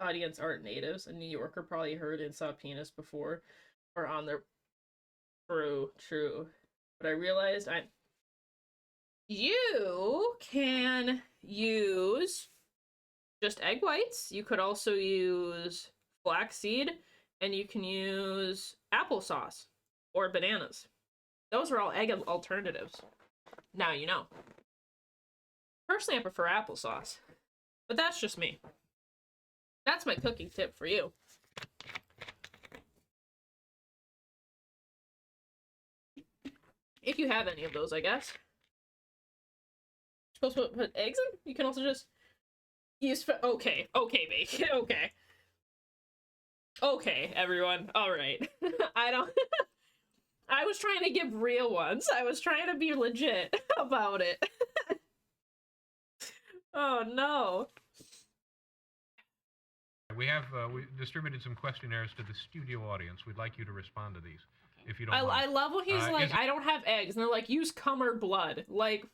audience aren't natives. A New Yorker probably heard and saw penis before or on their... True. But I realized you can use just egg whites. You could also use flaxseed, and you can use applesauce or bananas. Those are all egg alternatives. Now you know. Personally, I prefer applesauce, but that's just me. That's my cooking tip for you. If you have any of those, I guess. You're supposed to put eggs in? You can also just use... Okay, bacon, okay. Okay, everyone, alright. I was trying to give real ones. I was trying to be legit about it. Oh, no. We distributed some questionnaires to the studio audience. We'd like you to respond to these, if you don't mind. I love when he's like, I don't have eggs, and they're like, use cum or blood. Like...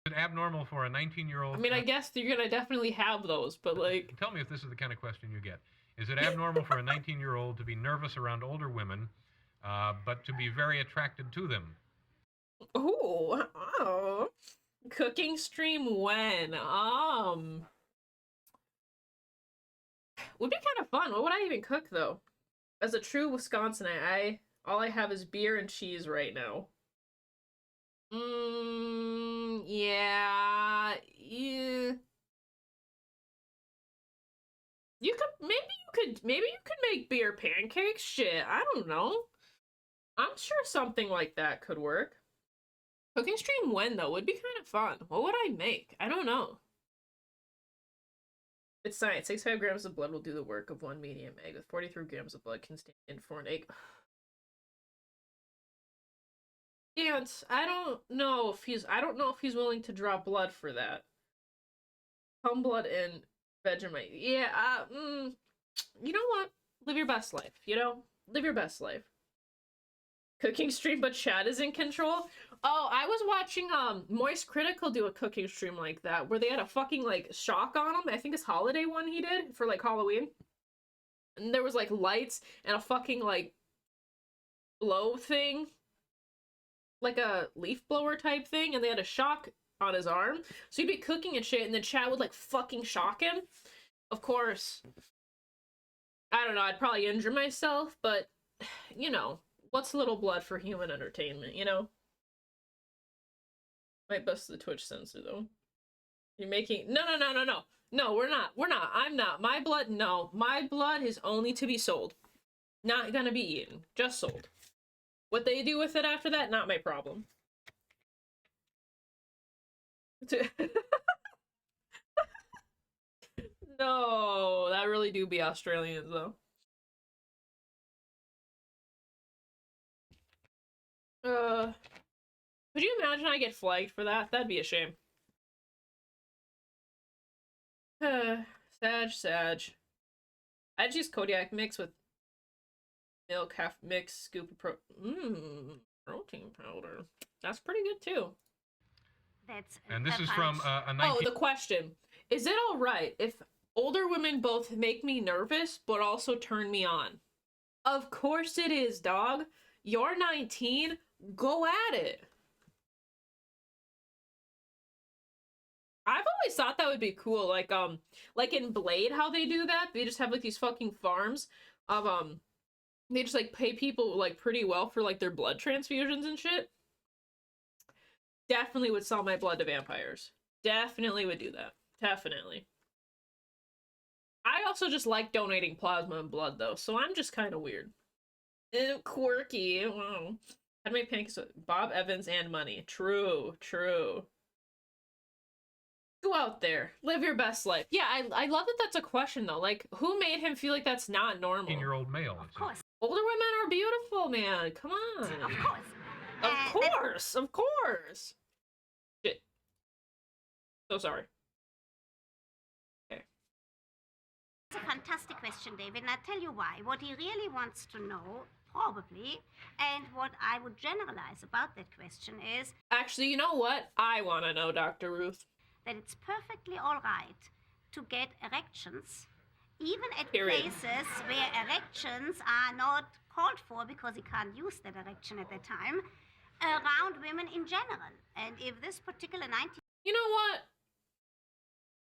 Is it abnormal for a 19-year-old... I mean, I guess you're gonna definitely have those, but like... Tell me if this is the kind of question you get. Is it abnormal for a 19-year-old to be nervous around older women, but to be very attracted to them? Ooh, oh. Cooking stream when? Would be kind of fun. What would I even cook, though? As a true Wisconsinite, all I have is beer and cheese right now. Yeah. Maybe you could make beer pancakes. Shit, I don't know. I'm sure something like that could work. Cooking stream when, though, would be kind of fun. What would I make? I don't know. It's science. 65 grams of blood will do the work of one medium egg, with 43 grams of blood contained for an egg. Dance, I don't know if he's willing to draw blood for that. Cum blood and Vegemite. Yeah, you know what? Live your best life, you know? Live your best life. Cooking stream, but Chad is in control? Oh, I was watching, Moist Critical do a cooking stream like that, where they had a fucking, like, shock on him. I think it's holiday one he did, for, like, Halloween. And there was, like, lights and a fucking, like, blow thing. like a leaf blower type thing, and they had a shock on his arm. So he'd be cooking and shit, and then Chad would like fucking shock him. Of course, I don't know, I'd probably injure myself, but you know, what's a little blood for human entertainment, you know? Might bust the Twitch censor though. You're making no, we're not. I'm not. My blood, no. My blood is only to be sold. Not gonna be eaten. Just sold. What they do with it after that, not my problem. No, that really do be Australians though. Could you imagine I get flagged for that? That'd be a shame. Sag. I'd use Kodiak mix with milk, half mix, scoop of protein powder. That's pretty good too. And this is from a 19... Oh, the question. Is it alright if older women both make me nervous but also turn me on? Of course it is, dog. You're 19. Go at it. I've always thought that would be cool, like in Blade, how they do that. They just have like these fucking farms of they just like pay people like pretty well for like their blood transfusions and shit. Definitely would sell my blood to vampires. Definitely would do that. Definitely. I also just like donating plasma and blood though, so I'm just kind of weird. Quirky. Wow. I'd make pancakes with Bob Evans and money. True. Go out there, live your best life. Yeah, I love that that's a question though. Like, who made him feel like that's not normal? 18-year-old male. Of course. Older women are beautiful, man. Come on. Of course. Shit. So sorry. Okay. It's a fantastic question, David, and I'll tell you why. What he really wants to know, probably, and what I would generalize about that question is... Actually, you know what? I want to know, Dr. Ruth. That it's perfectly all right to get erections, even at Period. places where erections are not called for because he can't use that erection at that time, around women in general. And if this particular 19... You know what?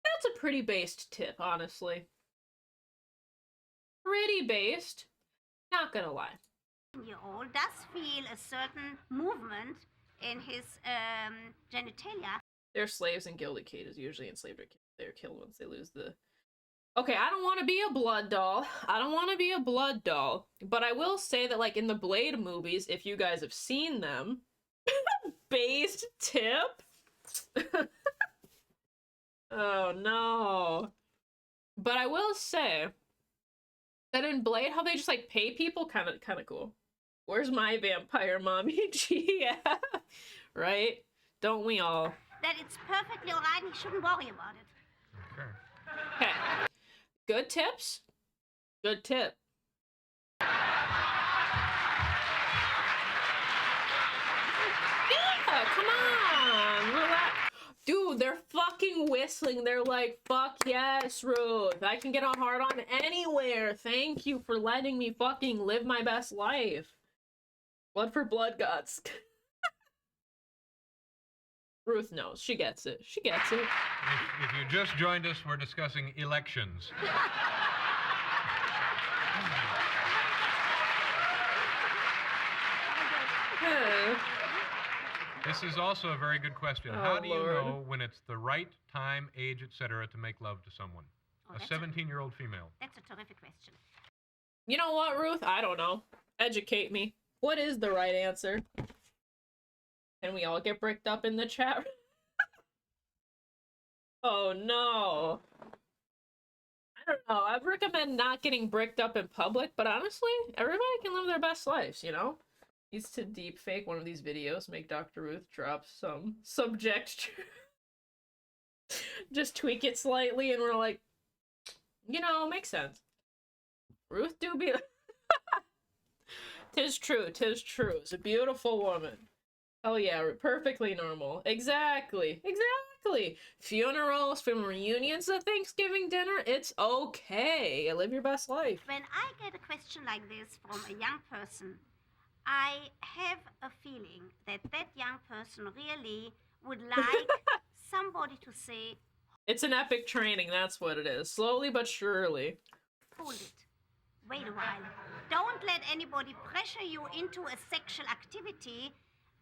That's a pretty based tip, honestly. Pretty based. Not gonna lie. ...year-old does feel a certain movement in his genitalia. They're slaves and gilded cages, usually enslaved or they're killed once they lose the... Okay, I don't want to be a blood doll. But I will say that, like, in the Blade movies, if you guys have seen them... based tip? Oh, no. But I will say that in Blade, how they just, like, pay people, kind of cool. Where's my vampire mommy? Yeah. Right? Don't we all? That it's perfectly all right and he shouldn't worry about it. Okay. Good tips. Good tip. Yeah, come on. Relax. Dude, they're fucking whistling. They're like, fuck yes, Ruth. I can get a hard on anywhere. Thank you for letting me fucking live my best life. Blood for blood gods. Ruth knows. She gets it. She gets it. If you just joined us, we're discussing elections. This is also a very good question. Oh, How do you Lord. know when it's the right time, age, etc. to make love to someone? Oh, A that's 17-year-old female. That's a terrific question. You know what, Ruth? I don't know. Educate me. What is the right answer? Can we all get bricked up in the chat? Oh no. I don't know. I recommend not getting bricked up in public, but honestly, everybody can live their best lives, you know? Needs to deep fake one of these videos, make Dr. Ruth drop some subject. Just tweak it slightly, and we're like, you know, makes sense. Ruth do be... Tis true, tis true. It's a beautiful woman. Oh yeah, perfectly normal. Exactly. Funerals, family reunions, a Thanksgiving dinner, it's okay. Live your best life. When I get a question like this from a young person, I have a feeling that that young person really would like somebody to say, It's an epic training, that's what it is. Slowly but surely. hold it. Wait a while. Don't let anybody pressure you into a sexual activity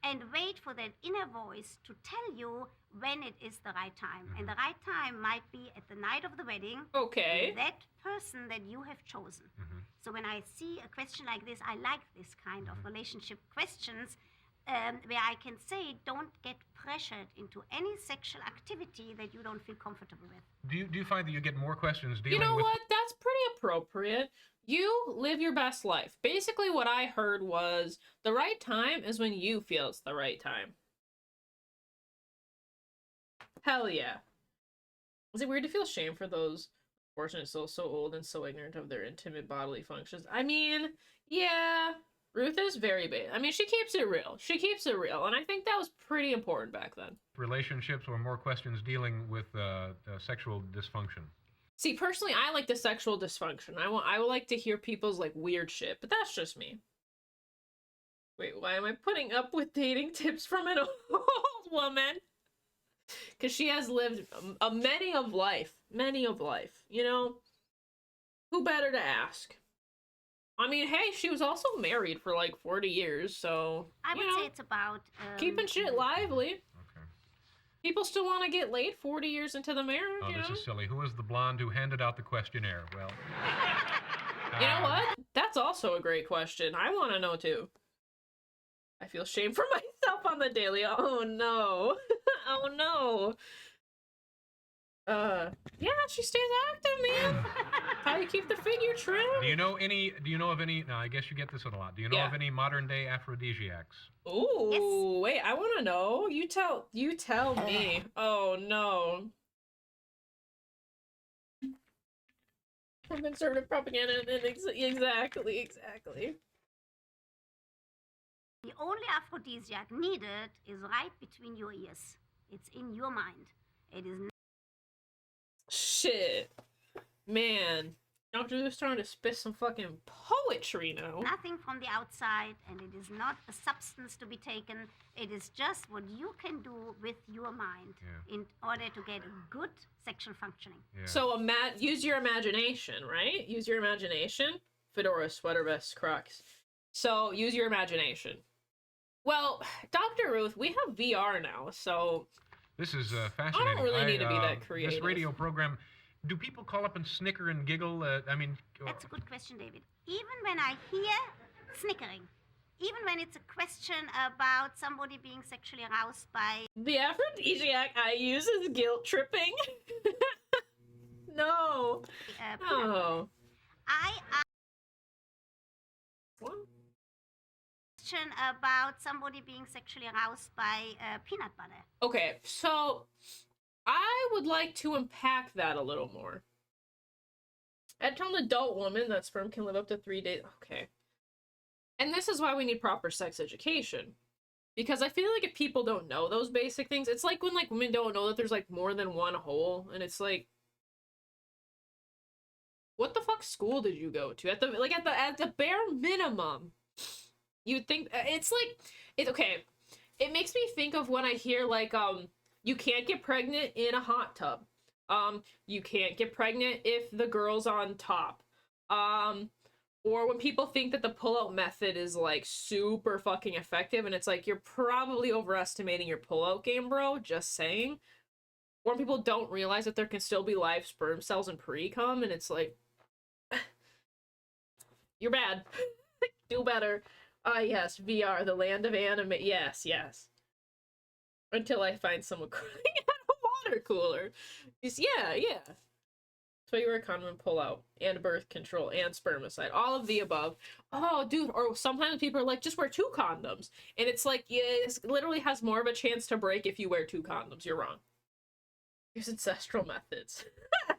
and wait for that inner voice to tell you when it is the right time. And the right time might be at the night of the wedding. Okay. With that person that you have chosen. So when I see a question like this, I like this kind of relationship questions where I can say, don't get pressured into any sexual activity that you don't feel comfortable with. Do you find that you get more questions dealing You know with... what? That's pretty appropriate. You live your best life. Basically, what I heard was the right time is when you feel it's the right time. Hell yeah. Is it weird to feel shame for those unfortunate souls so old and so ignorant of their intimate bodily functions? I mean, yeah, Ruth is very big. I mean, she keeps it real. She keeps it real, and I think that was pretty important back then. Relationships or more questions dealing with sexual dysfunction? See, personally, I like the sexual dysfunction. I would like to hear people's, like, weird shit, but that's just me. Wait, why am I putting up with dating tips from an old woman? Because she has lived many of life, you know? Who better to ask? I mean, hey, she was also married for, like, 40 years, so, I would say it's about... keeping shit lively. People still want to get laid 40 years into the marriage, Oh, you this know? is silly. Who was the blonde who handed out the questionnaire? Well... You know what? That's also a great question. I want to know, too. I feel shame for myself on the daily. Oh, no. Oh, no. Yeah, she stays active, man. How you keep the figure trim? Do you know of any, now I guess you get this one a lot. Do you know of any modern day aphrodisiacs? Ooh, Yes. wait, I want to know. You tell me. Oh, no. Conservative propaganda, exactly. The only aphrodisiac needed is right between your ears. It's in your mind. It is Shit. Man. Dr. Ruth's trying to spit some fucking poetry now. nothing from the outside, and it is not a substance to be taken. It is just what you can do with your mind in order to get a good sexual functioning. Yeah. So use your imagination, right? Use your imagination. Fedora, sweater vest, Crocs. So use your imagination. Well, Dr. Ruth, we have VR now, so... This is fascinating. I don't really need to be that creative. This radio program, do people call up and snicker and giggle? I mean... That's a good question, David. Even when I hear snickering, even when it's a question about somebody being sexually aroused by... The aphrodisiac I use is guilt tripping. No. No. I What? question about somebody being sexually aroused by peanut butter. Okay, so I would like to unpack that a little more. I tell an adult woman that sperm can live up to 3 days. Okay. And this is why we need proper sex education. Because I feel like if people don't know those basic things, it's like when, like, women don't know that there's, like, more than one hole, and it's like, what the fuck school did you go to? At the bare minimum, you'd think, it's like, it's okay. It makes me think of when I hear, like, you can't get pregnant in a hot tub. You can't get pregnant if the girl's on top. Or when people think that the pull-out method is, like, super fucking effective, and it's like, you're probably overestimating your pull-out game, bro, just saying. Or when people don't realize that there can still be live sperm cells in pre-cum, and it's like, you're bad. Do better. Yes, VR, the land of anime. Yes. Until I find someone crying at a water cooler. Yeah. So you wear a condom and pull out, and birth control, and spermicide, all of the above. Oh, dude, or sometimes people are like, just wear 2 condoms. And it's like, yeah, it literally has more of a chance to break if you wear 2 condoms. You're wrong. There's ancestral methods.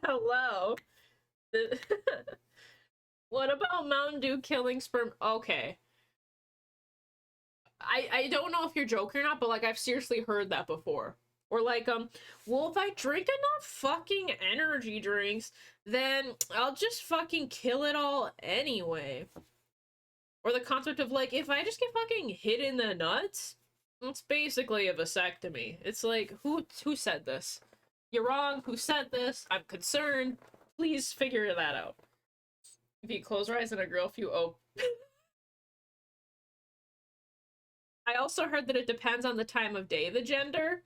Hello. What about Mountain Dew killing sperm? Okay. I don't know if you're joking or not, but, like, I've seriously heard that before. Or, like, well, if I drink enough fucking energy drinks, then I'll just fucking kill it all anyway. Or the concept of, like, if I just get fucking hit in the nuts, it's basically a vasectomy. It's like, who said this? You're wrong. Who said this? I'm concerned. Please figure that out. If you close your eyes and a girl, if you open... I also heard that it depends on the time of day, the gender.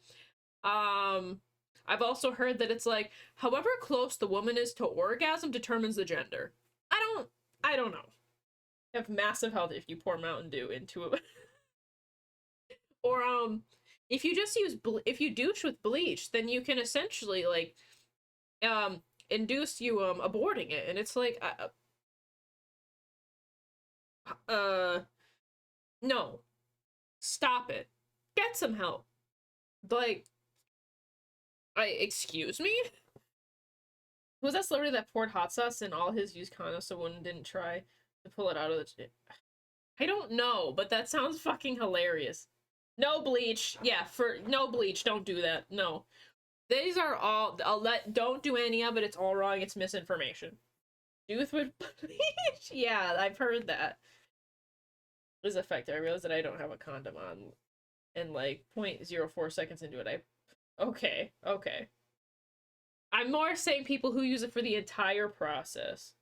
I've also heard that it's like, however close the woman is to orgasm determines the gender. I don't know. You have massive health if you pour Mountain Dew into it. Or, if you just use, if you douche with bleach, then you can essentially, like, induce you, aborting it. And it's like, no. Stop it. Get some help. Like, excuse me? Who was that celebrity that poured hot sauce in all his used condoms so one didn't try to pull it out of the... I don't know, but that sounds fucking hilarious. No bleach. Yeah, no bleach. Don't do that. No. These are all... don't do any of it. It's all wrong. It's misinformation. Youth with bleach? Yeah, I've heard that. Is effective. I realized that I don't have a condom on. And like 0.04 seconds into it, okay. I'm more saying people who use it for the entire process.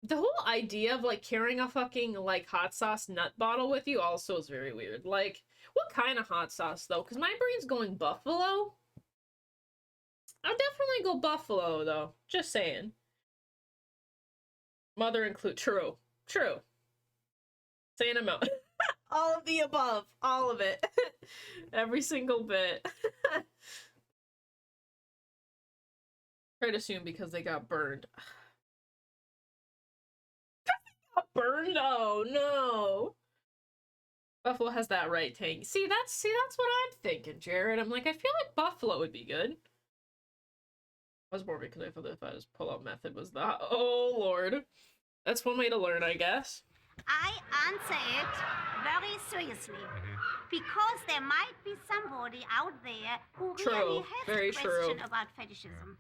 The whole idea of like carrying a fucking like hot sauce nut bottle with you also is very weird. Like, what kind of hot sauce though? Because my brain's going buffalo. I'll definitely go buffalo though. Just saying. Mother include. True. Saying amount. All of the above. All of it. Every single bit. Try to assume because they got burned. Burned? Oh no. Buffalo has that right tank. See, that's what I'm thinking, Jared. I'm like, I feel like buffalo would be good. I was born because I thought if I just pull out method was that. Oh lord. That's one way to learn, I guess. I answer it very seriously because there might be somebody out there who really has a question about fetishism.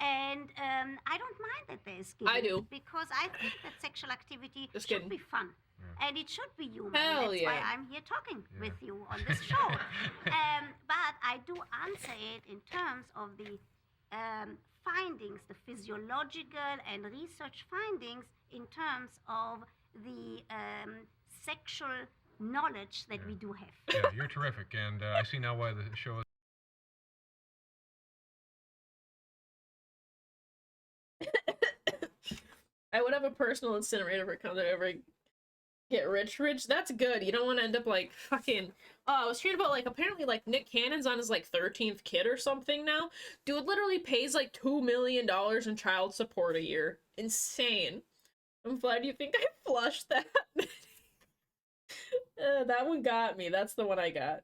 And I don't mind that there is giving. I do. Because I think that sexual activity Just should kidding. be fun. And it should be human. Hell That's yeah. why I'm here talking with you on this show. But I do answer it in terms of the findings, the physiological and research findings in terms of the sexual knowledge that we do have. Yeah, you're terrific, and I see now why the show is... I would have a personal incinerator for come to ever get rich. That's good. You don't want to end up like fucking... I was hearing about like apparently like Nick Cannon's on his like 13th kid or something now. Dude literally pays like $2 million in child support a year. Insane. I'm glad you think I flushed that. That one got me. That's the one I got.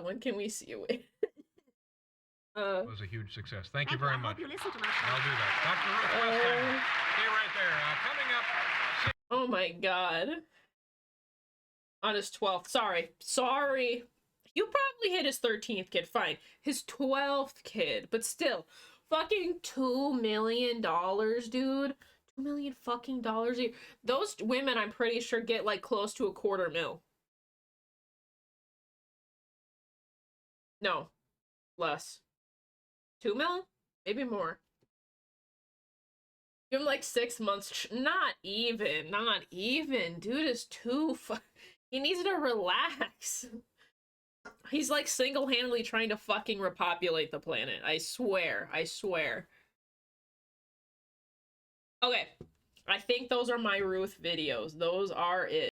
When can we see you? It was a huge success. Thank you very much. I hope you listen to my show. I'll do that. Dr. Ruth Westheimer. Stay right there. Coming up... Oh my god. On his 12th. Sorry. You probably hit his 13th kid. Fine. His 12th kid. But still. Fucking $2 million, dude. $2 million fucking dollars a year. Those women, I'm pretty sure, get like close to $250,000. No. Less. 2 mil? Maybe more. Give him like 6 months. Not even. Dude is too he needs to relax. He's like single-handedly trying to fucking repopulate the planet. I swear. Okay. I think those are my Ruth videos. Those are it.